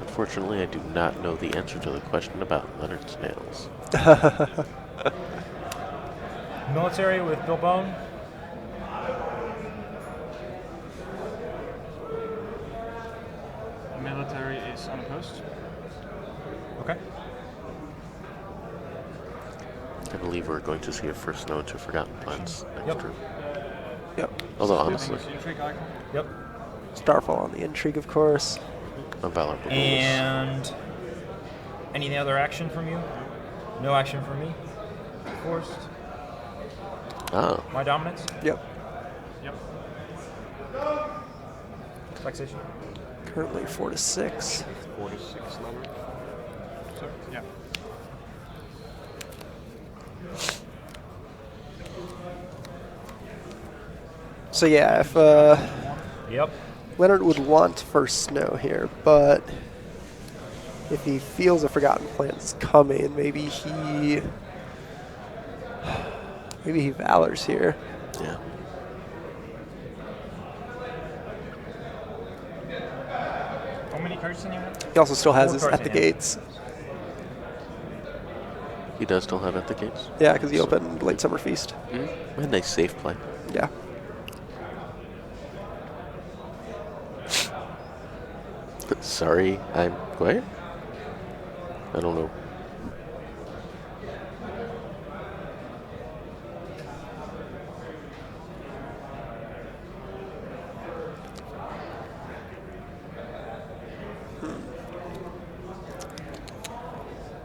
Unfortunately, I do not know the answer to the question about Lennart's nails. Military with Bill Bone. Military is unopposed. Okay. I believe we're going to see a first note to Forgotten Plans next Yep. turn. Yep. Although, honestly, Intrigue icon. Yep. Starfall on the Intrigue, of course. a Valor Rules. And any other action from you? No action from me. Forced. Oh, My dominance. Yep. Yep. Vexation. Currently 4 to 6. 4 to 6 Leonard. So, yeah. So yeah, if Yep. Lennart would want first snow here, but if he feels a Forgotten Plans coming, maybe he valors here. yeah. How many cards in your hand? He also still has 4 his cards at the in hand. gates. He does still have at the gates. Yeah, because he opened Late Summer Feast. A nice safe play. Yeah. Sorry, I'm quiet? I don't know.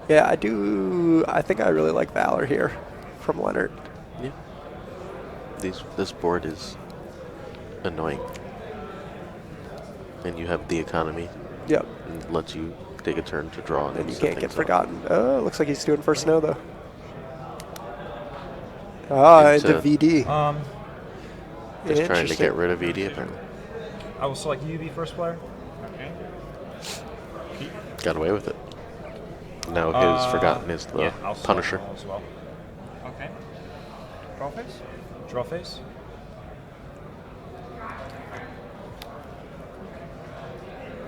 Yeah, I do. I think I really like Valor here from Lennart. Yeah. This board is annoying. And you have the economy. Yep. And lets you take a turn to draw. And you set can't get things up. forgotten. Oh, looks like he's doing first snow, though. Ah, into Into- VD. Just trying to Interesting. get rid of VD, apparently. I will select you be first player. Okay. Got away with it. Now his Forgotten is the Yeah, I'll select Punisher. all as well. Okay. Draw face? Draw face.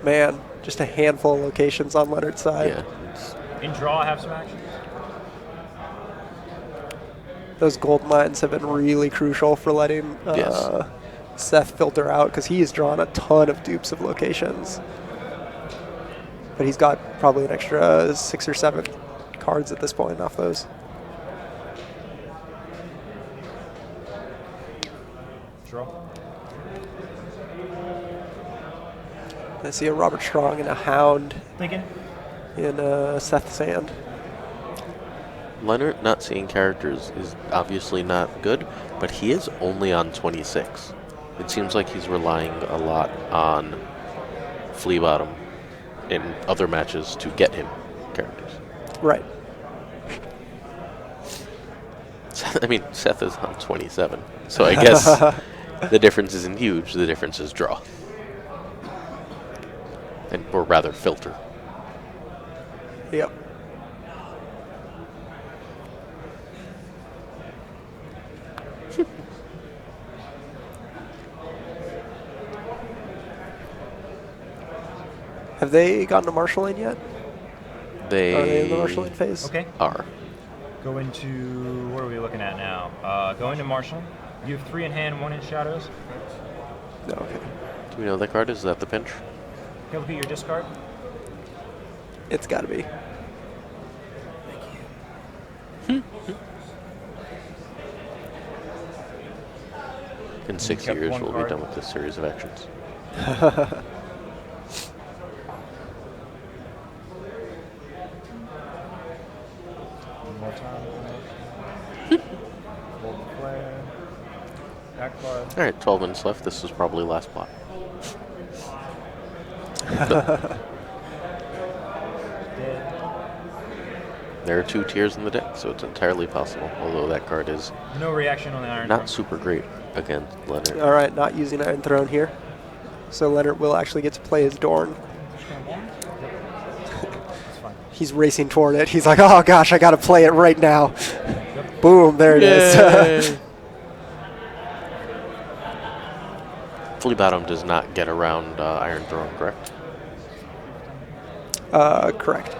Man, just a handful of locations on Leonard's side. Yeah. It's, In draw, I have some action. Those gold mines have been really crucial for letting Yes. Seth filter out because he has drawn a ton of dupes of locations. But he's got probably an extra 6 or 7 cards at this point off those. Draw. I see a Robert Strong and a Hound Thinking. in Seth's hand. Lennart not seeing characters is obviously not good, but he is only on 26. It seems like he's relying a lot on Flea Bottom in other matches to get him characters. Right. I mean, Seth is on 27, so I guess the difference isn't huge. The difference is draw. Or rather, filter. Yep. Have they gotten to Marshall Lane yet? Are they in the Marshall Lane phase? Okay. Are. Go into, what are we looking at now? Go into Marshall. You have 3 in hand, 1 in shadows. No, okay. Do we know that card? Is that the pinch? Okay, look at your discard. It's got to be. In 6 kept years, one we'll card. be done with this series of actions. One more time. Hold the flare. Back card. All right, 12 minutes left. This is probably last plot. Dead. There are 2 tiers in the deck, so it's entirely possible. Although that card is No reaction on the iron. not super great against Lennart. All right, not using Iron Throne here. So Leonard will actually get to play his Dorn. It's fine. He's racing toward it. He's like, oh gosh, I got to play it right now. Boom, there it is. Flea Bottom does not get around Iron Throne, correct? Correct.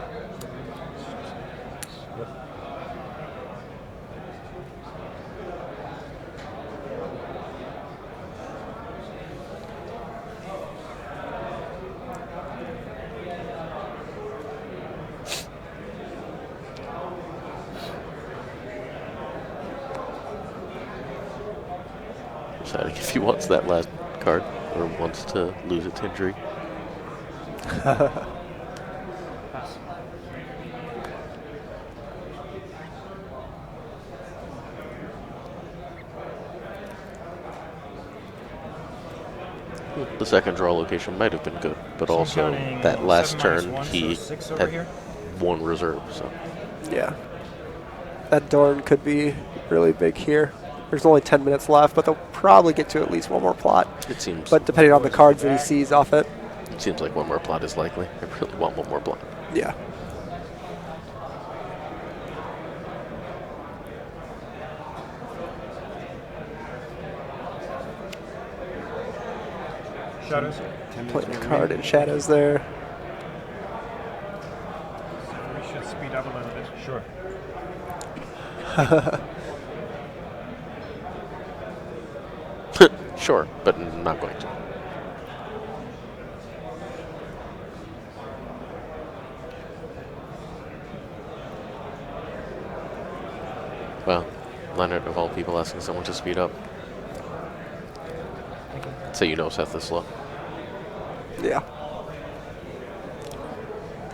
Deciding if he wants that last card or wants to lose its injury. The second draw location might have been good, but So I'm also counting that last 7 minus turn 1, so he 6 over had here. 1 reserve. So Yeah. That Dorn could be really big here. There's only 10 minutes left, but they'll probably get to at least one more plot. it seems. But depending on the cards that he sees off it, It seems like one more plot is likely. I really want one more plot. yeah. Shadows. Playing a card in shadows there. We should speed up a little bit. Sure. Sure, but not going to. Well, Lennart, of all people, asking someone to speed up. So you know Seth is slow. Yeah.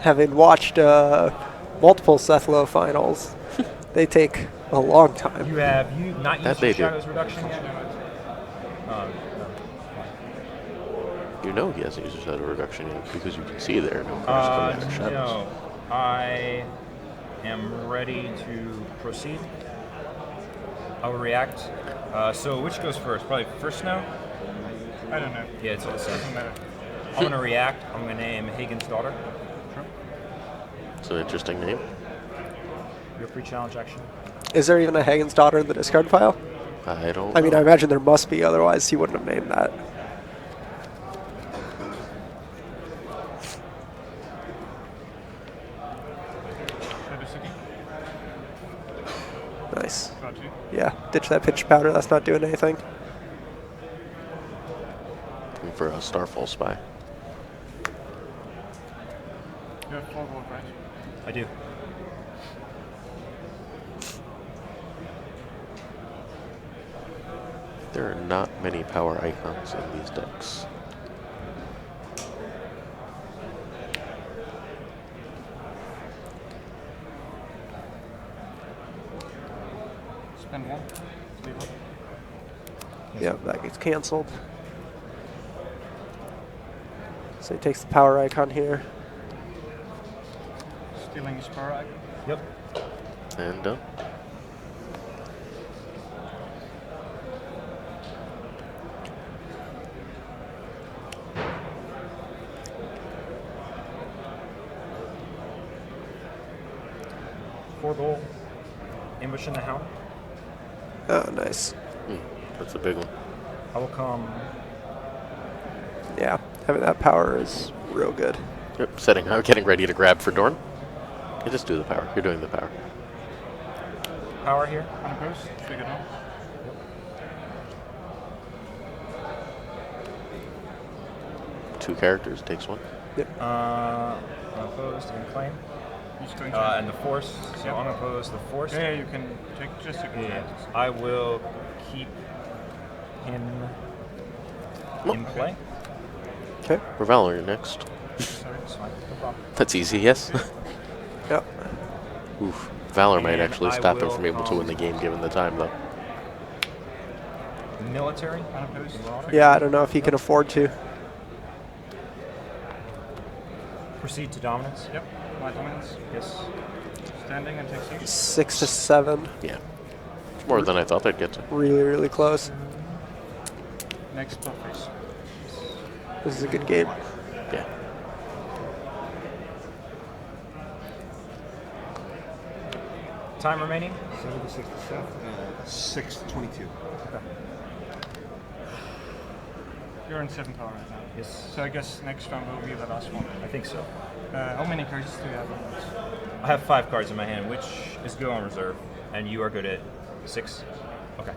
Having watched multiple Seth Lowe finals, they take a long time. You have not That used your they do. shadows reduction yet? No. You know he hasn't used his shadow reduction yet because you can see there are no cards coming out of shadows. No. I am ready to proceed. I'll react. So which goes first? Probably first snow? I don't know. Yeah, it's all the same. Doesn't matter. I'm going to react. I'm going to name Hagen's daughter. It's an interesting name. Your pre-challenge action. Is there even a Hagen's daughter in the discard pile? I don't I mean, know. I imagine there must be, otherwise he wouldn't have named that. Shadow City. Nice. Got you. Yeah, ditch that pitch powder. That's not doing anything. Looking for a Starfall Spy. You have 4 gold, right? I do. There are not many power icons in these decks. Spend 1. Leave 1. Yep, that gets canceled. So he takes the power icon here. Stealing his power icon. Yep. And done. Four gold. Ambush in the hound. Oh, nice. That's a big one. I will come. Yeah, having that power is real good. Yep, setting out, getting ready to grab for Dorn. You just do the power. You're doing the power. Power here. Unopposed. Trigger down. 2 characters, takes 1. Unopposed and claim. He's going to. And the force. So Yep. unopposed, the force. Yeah, you can take just a Yeah. yeah. I will keep him in play. Okay. For Valor, you're next. Sorry, that's fine. No problem. That's easy, yes? Yep. Oof. Valor might And actually I stop him will from able to win the game given the time, though. Military. Unopposed. Yeah, I don't know if he can afford to. Proceed to dominance. Yep. My dominance. Yes. Standing and take 6. 6 to 7. Yeah. It's more than I thought they'd get to. Really, really close. Next block face. This is a good game. Yeah. Time remaining. 7 to 6 to Seth. 6 to 22. You're in 7 power right now. Yes. So I guess next round will be the last one. I think so. How many cards do you have on this? I have 5 cards in my hand, which is good on reserve, and you are good at 6. Okay.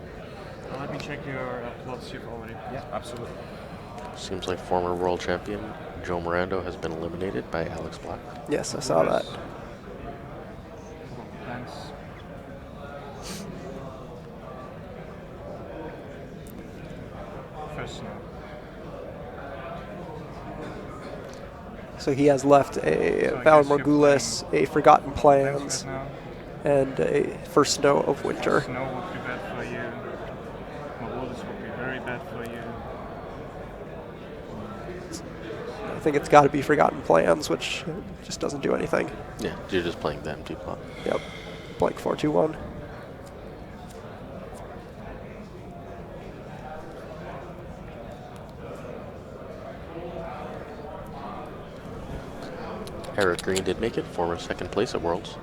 Let me check your plots you've already. Yeah, absolutely. Seems like former world champion Joe Miranda has been eliminated by Alex Black. Yes, I saw that. Thanks. First snow. So he has left a So I Valor guess you're Morgulis, a Forgotten Thanks Plans, right and a First Snow of now. Winter. Snow would be bad for you. Morgulis would be very bad for you. I think it's got to be Forgotten Plans, which just doesn't do anything. Yeah, you're just playing the empty plot. Yep. Blank 421. Eric Green did make it, former 2nd place at Worlds.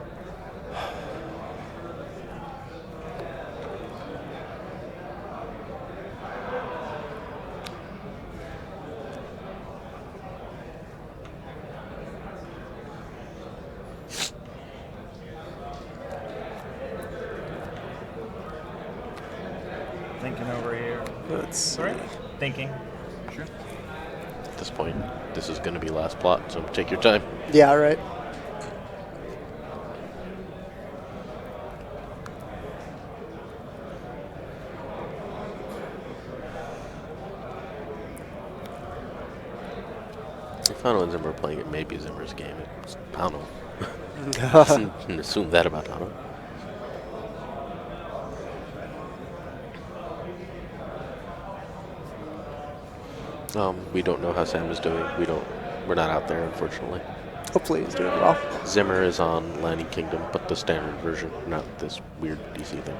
Thinking over here. Let's see. Thinking. Sure. At this point, this is going to be last plot, so take your time. Yeah, right. If Hano and Zimmer are playing, it may be Zimmer's game. It's Hano. Didn't assume that about Hano. We don't know how Sam is doing. We're not out there, unfortunately. Hopefully he's doing well. Zimmer is on Landing Kingdom, but the standard version, not this weird DC thing.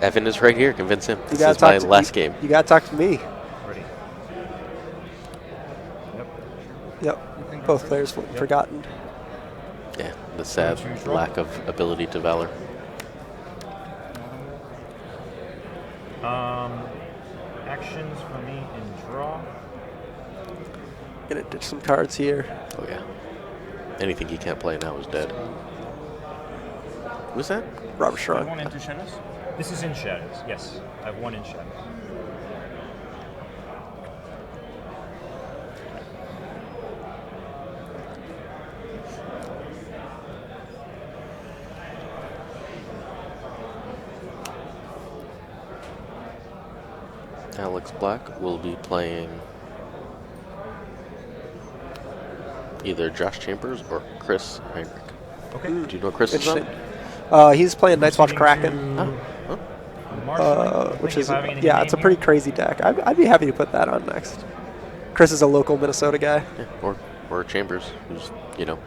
Evan is right here. Convince him. This is my last game. You gotta talk to me. Ready. Yep. Both players forgotten. Yeah, the sad lack of ability to valor. Actions for me in draw. Gonna ditch some cards here. Oh yeah. Anything he can't play now is dead. Who's that? Robert I have Strong. one into shadows. This is in shadows. Yes, I have one in shadows. Alex Black will be playing either Josh Chambers or Chris Heinrich. Okay. Do you know Chris is on? Interesting. He's playing Night's Watch Kraken, which is it's a pretty crazy deck. I'd be happy to put that on next. Chris is a local Minnesota guy. Yeah, or Chambers, who's the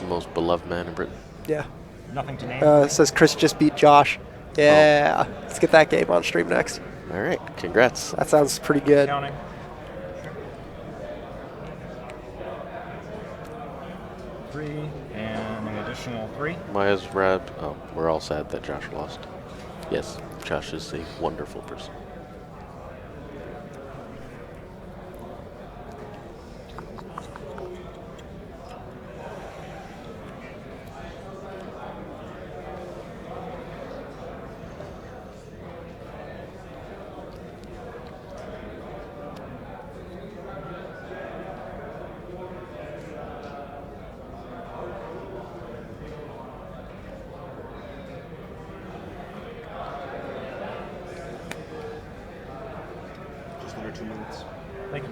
most beloved man in Britain. Yeah. Nothing to name. It says Chris just beat Josh. Yeah. Let's get that game on stream next. All right, congrats. That sounds pretty good. Counting. Three and an additional 3. Maya's wrapped. Oh, we're all sad that Josh lost. Yes, Josh is a wonderful person. Just under 2 minutes. Thank you.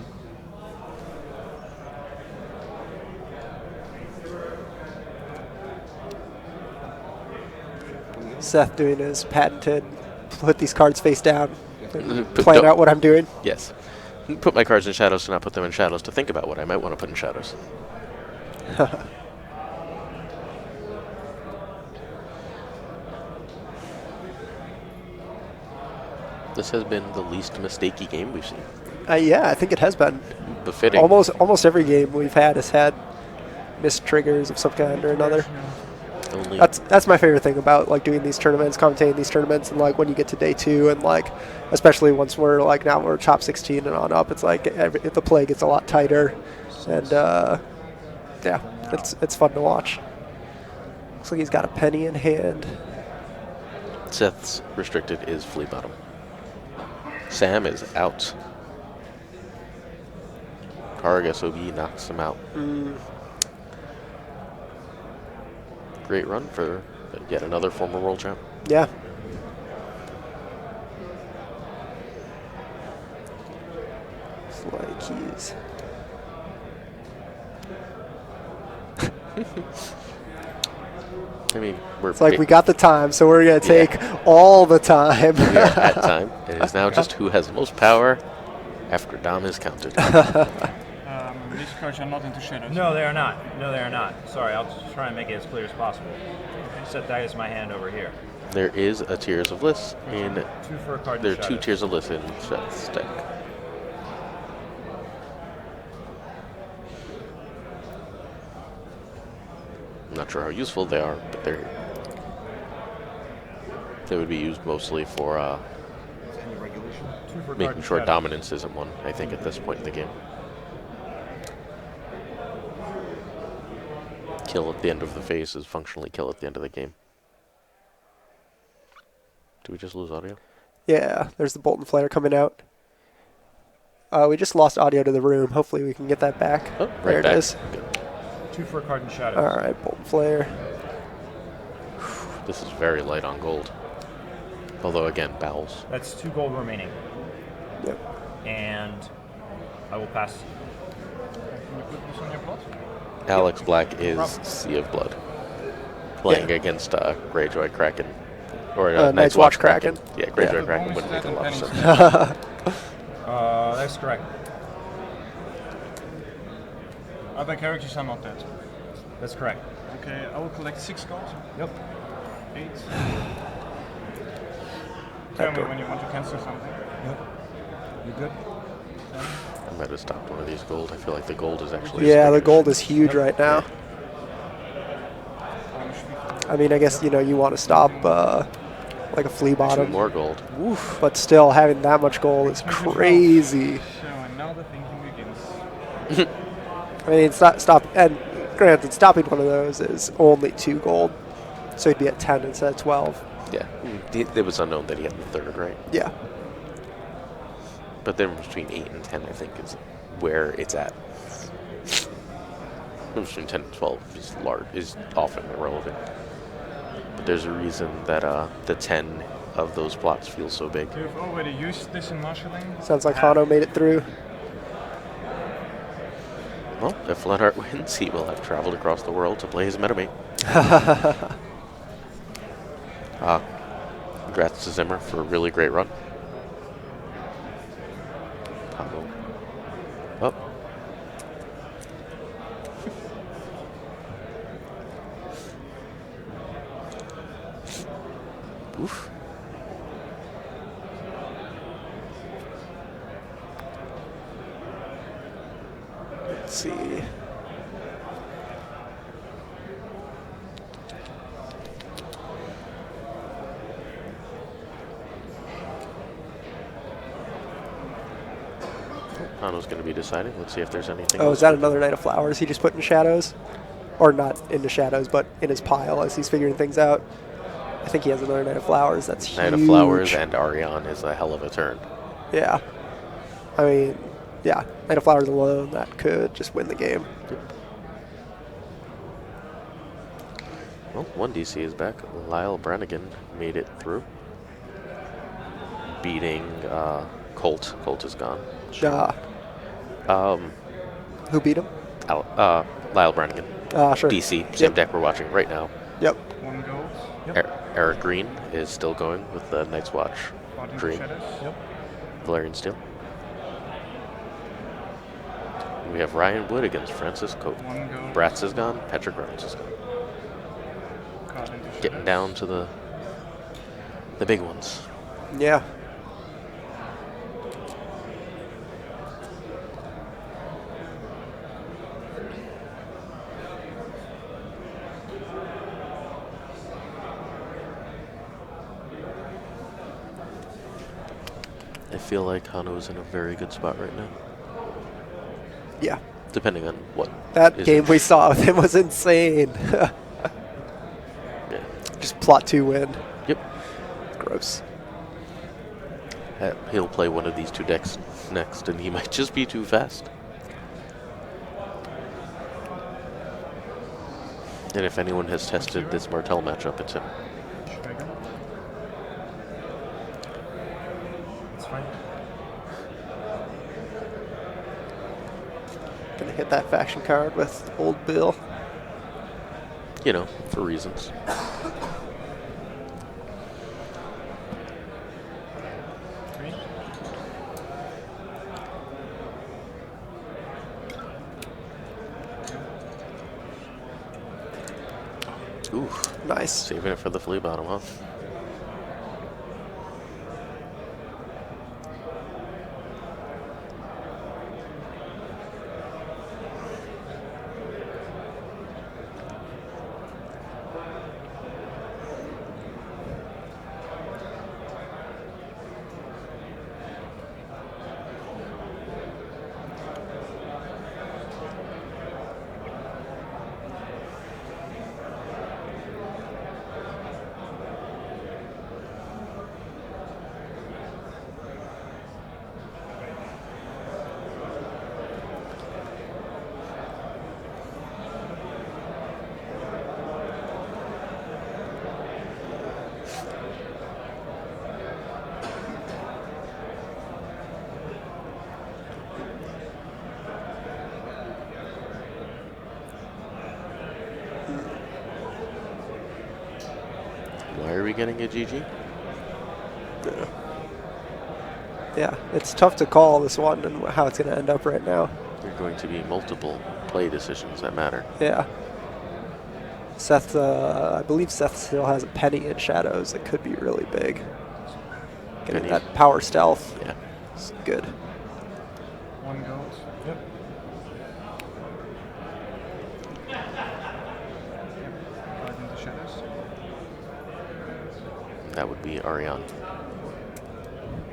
Seth doing his patented put these cards face down. But Plan don't- out what I'm doing. Yes. Put my cards in shadows to not put them in shadows to think about what I might want to put in shadows. This has been the least mistakey game we've seen. Yeah, I think it has been. Befitting. Almost every game we've had has had missed triggers of some kind or another. Only That's my favorite thing about like doing these tournaments, commentating these tournaments, and like when you get to day 2 and like especially once we're like now we're top 16 and on up, it's like the play gets a lot tighter, and yeah, it's fun to watch. Looks like he's got a penny in hand. Seth's restricted is flea bottom. Sam is out. Paga SOB knocks him out. Great run for yet another former world champ. Yeah. It's like he's I mean, we're It's like we got the time, so we're going to take all the time. we are at time. It is now just who has the most power after Dom is counted. These cards are not into shadows. No, they are not. No, they are not. Sorry, I'll just try and make it as clear as possible. Set that as my hand over here. There is a Tears of Bliss in. 2 for a card. There are in 2 shadows. Tears of Bliss in Seth's deck. I'm not sure how useful they are, but they would be used mostly for Any regulation? 2 for a card making in sure shadows. dominance isn't one, I think, at this point in the game. Kill at the end of the phase is functionally kill at the end of the game. Did we just lose audio? Yeah, there's the Bolton Flare coming out. We just lost audio to the room. Hopefully we can get that back. Oh, there right it back. is. Good. 2 for a card in shadows. All right, Bolton Flare. This is very light on gold. Although, again, bowels. That's 2 gold remaining. Yep. And I will pass. Can you put this on your plot? Alex Black is Sea of Blood. Playing against Greyjoy Kraken. Or Night's Watch Kraken. Yeah, Graveyard Yeah. Kraken wouldn't make a lot of Bonus sense. That's correct. Other characters are not dead. That's correct. Okay, I will collect 6 gold. Yep. 8. Tell me when you want to cancel something. Yep. You good? I might have stopped one of these gold. I feel like the gold is actually. Yeah, the big. gold is huge right now. I mean, I guess, you want to stop like a flea 2 bottom. more gold. Oof, but still, having that much gold is crazy. So, and now the thinking begins. I mean, it's not stop. And granted, stopping one of those is only 2 gold, so he'd be at 10 instead of 12. Yeah, it was unknown that he had the 3rd, right? Yeah, But then between 8 and 10, I think, is where it's at. Between 10 and 12 is often irrelevant. But there's a reason that the 10 of those plots feel so big. You've already used this in marshalling. sounds like Hano made it through. Well, if Lennart wins, he will have traveled across the world to play his metamate. Congrats to Zimmer for a really great run. Oh. Oof. Let's see. Hano's going to be deciding. Let's see if there's anything Oh, else. is that another Night of Flowers he just put in shadows? Or not into shadows, but in his pile as he's figuring things out. I think he has another Night of Flowers. That's huge. Night of Flowers and Arion is a hell of a turn. Yeah. I mean, yeah. Night of Flowers alone, that could just win the game. Well, one DC is back. Lyle Brannigan made it through. Beating Colt. Colt is gone. Who beat him? Lyle Brannigan. Sure. DC, same Yep. deck we're watching right now. Yep. 1 gold. Eric Green is still going with the Night's Watch. Bought into Dream. shadows. Yep. Valerian Steel. We have Ryan Wood against Francis Cope. 1 gold. Bratz is gone. Patrick Reynolds is gone. Card into Getting shadows. down to the big ones. Yeah. I feel like Hano's in a very good spot right now. Yeah. Depending on what. That is game it. we saw with him was insane. Yeah. Just plot 2 win. Yep. Gross. He'll play one of these 2 decks next, and he might just be too fast. And if anyone has tested this Martel matchup, it's him. Should I go? It's fine. Gonna hit that faction card with old Bill. You know, for reasons. Three. Ooh, Nice. saving it for the flea bottom, huh? Why are we getting a GG? Yeah, it's tough to call this one and how it's going to end up right now. There are going to be multiple play decisions that matter. Yeah. Seth, I believe Seth still has a penny in shadows that could be really big. Getting Penny. that power stealth Yeah. is good. One gold. Yep. Five into shadows. That would be Ariane.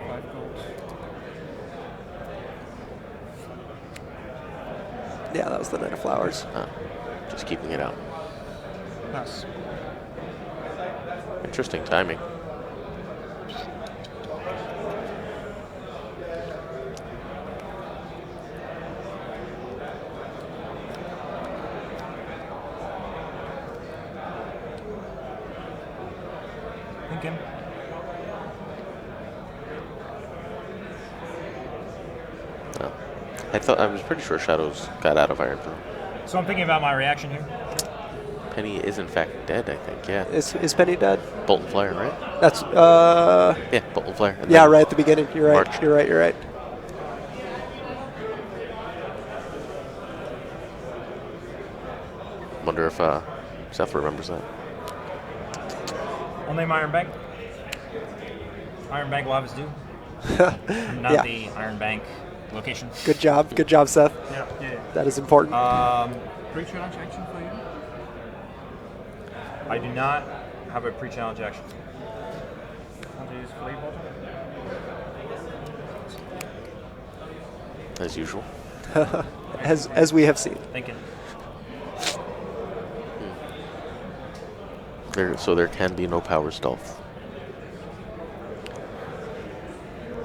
5 gold. Yeah, that was the Knight of Flowers. Just keeping it out. Pass. Interesting timing. Thinking. I was pretty sure Shadows got out of Iron Throne. So I'm thinking about my reaction here. Penny is in fact dead, I think. Yeah. Is Penny dead? Bolton Flare, right? That's, Yeah, Bolton Flare. And yeah, then right at the beginning. You're right. March. You're right. You're right. Wonder if Seth remembers that. I'll name Iron Bank. Iron Bank will have his due. Not Yeah. the Iron Bank location. Good job. Good job, Seth. Yeah. That is important. Pre-challenge action for you? I do not have a pre-challenge action. Want to use Flea Bottle? As usual. as we have seen. Thinking. So there can be no power stealth.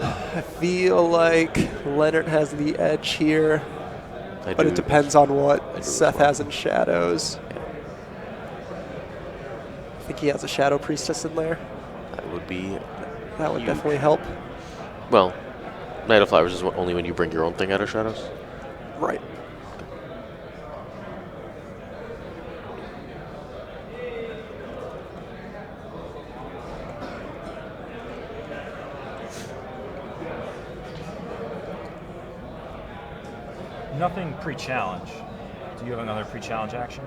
I feel like Lennart has the edge here, I but do- it depends on what I do as Seth well. has in shadows. I think he has a Shadow Priestess in there. That would be. That would Huge. definitely help. Well, Knight of Flowers is only when you bring your own thing out of Shadows. Right. Nothing pre-challenge. Do you have another pre-challenge action?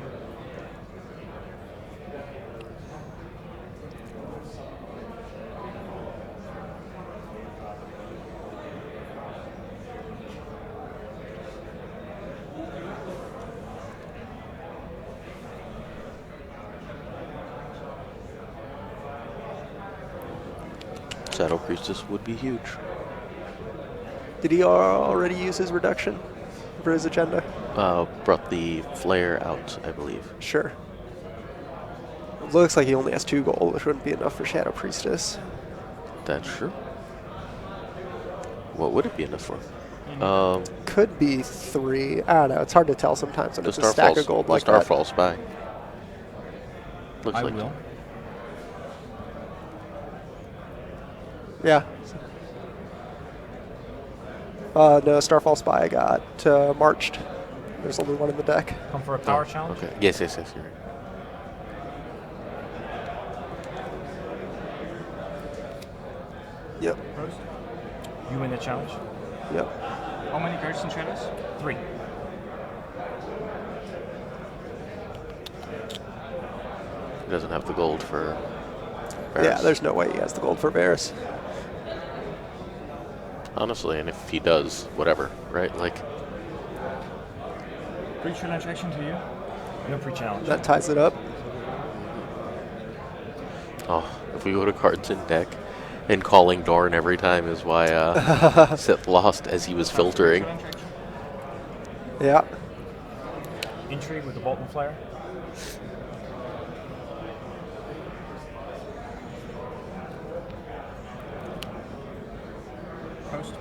Shadow Priestess would be huge. Did he already use his reduction for his agenda? Brought the flare out, I believe. Sure. It looks like he only has 2 gold, which wouldn't be enough for Shadow Priestess. That's true. What would it be enough for? Could be 3. I don't know. It's hard to tell sometimes when The it's a stack of gold like that. Starfall Spy. Looks I like will. Yeah. No, Starfall Spy got marched. There's only one in the deck. Come for a power challenge? Okay. Yes, you're right. Yep. Post. You win the challenge? Yep. How many cards in shadows? 3. He doesn't have the gold for. Yeah, Varys. there's no way he has the gold for Varys. Honestly, and if he does, whatever, right? Like, Pre-challenge action to you? No pre-challenge. That ties it up. oh, if we go to cards in deck, and calling Dorn every time is why Seth lost as he was filtering. Pre-challenge action? Yeah. Intrigue with the Bolton Flare. Post.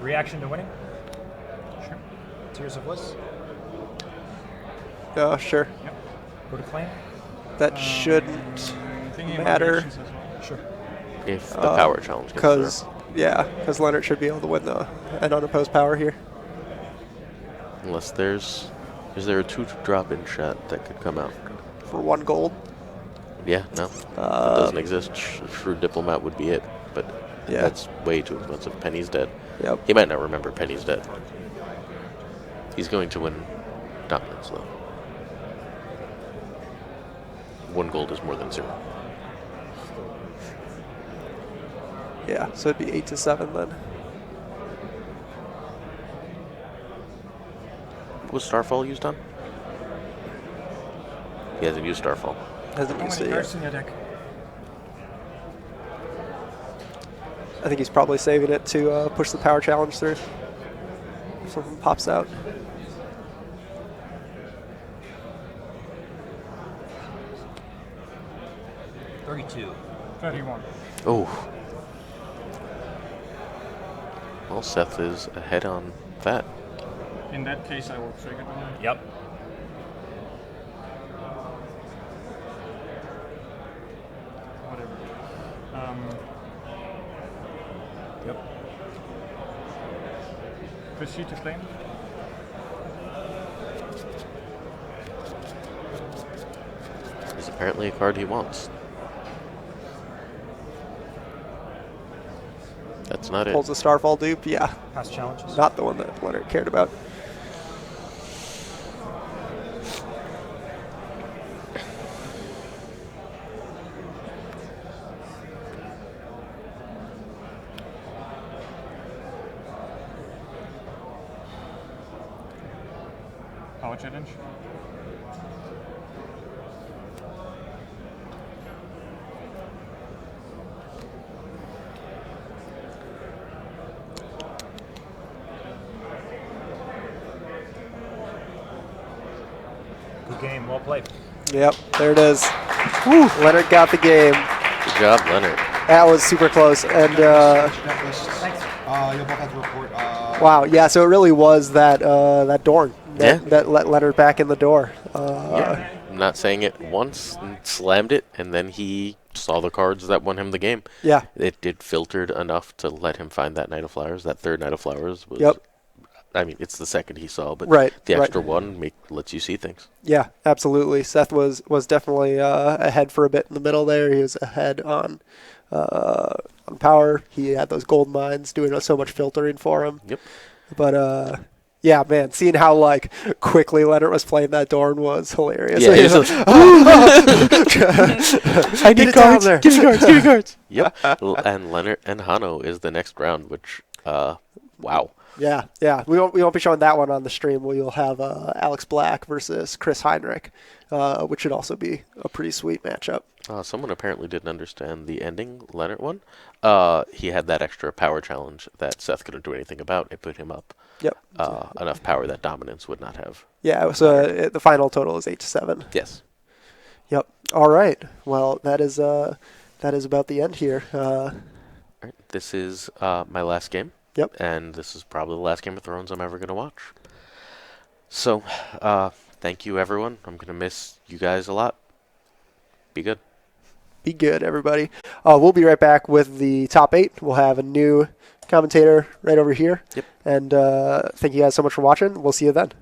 Reaction to winning. Sure. Tears of Bliss. Oh, sure. Yep. Go to claim. That shouldn't Thinking about matter. reactions as well. Sure. If the power challenge gets Because through. Lennart should be able to win an unopposed power here. Unless is there a 2-drop in chat that could come out? For 1 gold. Yeah, no. It doesn't exist. Shrewd Diplomat would be it, but Yeah. that's way too expensive. Penny's dead. Yep. He might not remember Penny's dead. He's going to win dominance, though. 1 gold is more than 0. Yeah, so it'd be 8-7 then. Was Starfall used on? He hasn't used Starfall. Hasn't How used many it cards yet. in your deck? I think he's probably saving it to push the power challenge through. If something pops out. $32. 31. Oh. Well, Seth is ahead on that. In that case, I will trigger the one. Yep. Whatever. Yep. Proceed to claim. Is apparently a card he wants. That's not it. Pulls the Starfall dupe. Yeah, Past challenges. not the one that Lennart cared about. Power challenge. Good game. Well played. Yep, there it is. Woo, Lennart got the game. Good job, Lennart. That was super close. And You'll both have to report. wow, yeah. So it really was that Dorn Yeah. that let Lennart back in the door. I'm not saying it once and slammed it, and then he saw the cards that won him the game. Yeah. It filtered enough to let him find that Knight of Flowers. That third Knight of Flowers was. Yep. I mean, it's the second he saw, but Right, the right. extra one lets you see things. Yeah, absolutely. Seth was definitely ahead for a bit in the middle there. He was ahead on power. He had those gold mines doing so much filtering for him. Yep. But yeah, man, seeing how like quickly Lennart was playing that Dorn was hilarious. Yeah, He was he's like, I need cards. Give me cards. Give me cards. Yep. And Lennart and Hano is the next round, which, wow. Yeah, yeah. We won't be showing that one on the stream. We'll have Alex Black versus Chris Heinrich, which should also be a pretty sweet matchup. Someone apparently didn't understand the ending Lennart one. He had that extra power challenge that Seth couldn't do anything about. It put him up Yep. enough power that Dominance would not have. Yeah. So the final total is 8-7. Yes. Yep. All right. Well, that is about the end here. All right. This is my last game. Yep. And this is probably the last Game of Thrones I'm ever going to watch. So, thank you, everyone. I'm going to miss you guys a lot. Be good. Be good, everybody. We'll be right back with the top 8. We'll have a new commentator right over here. Yep. And thank you guys so much for watching. We'll see you then.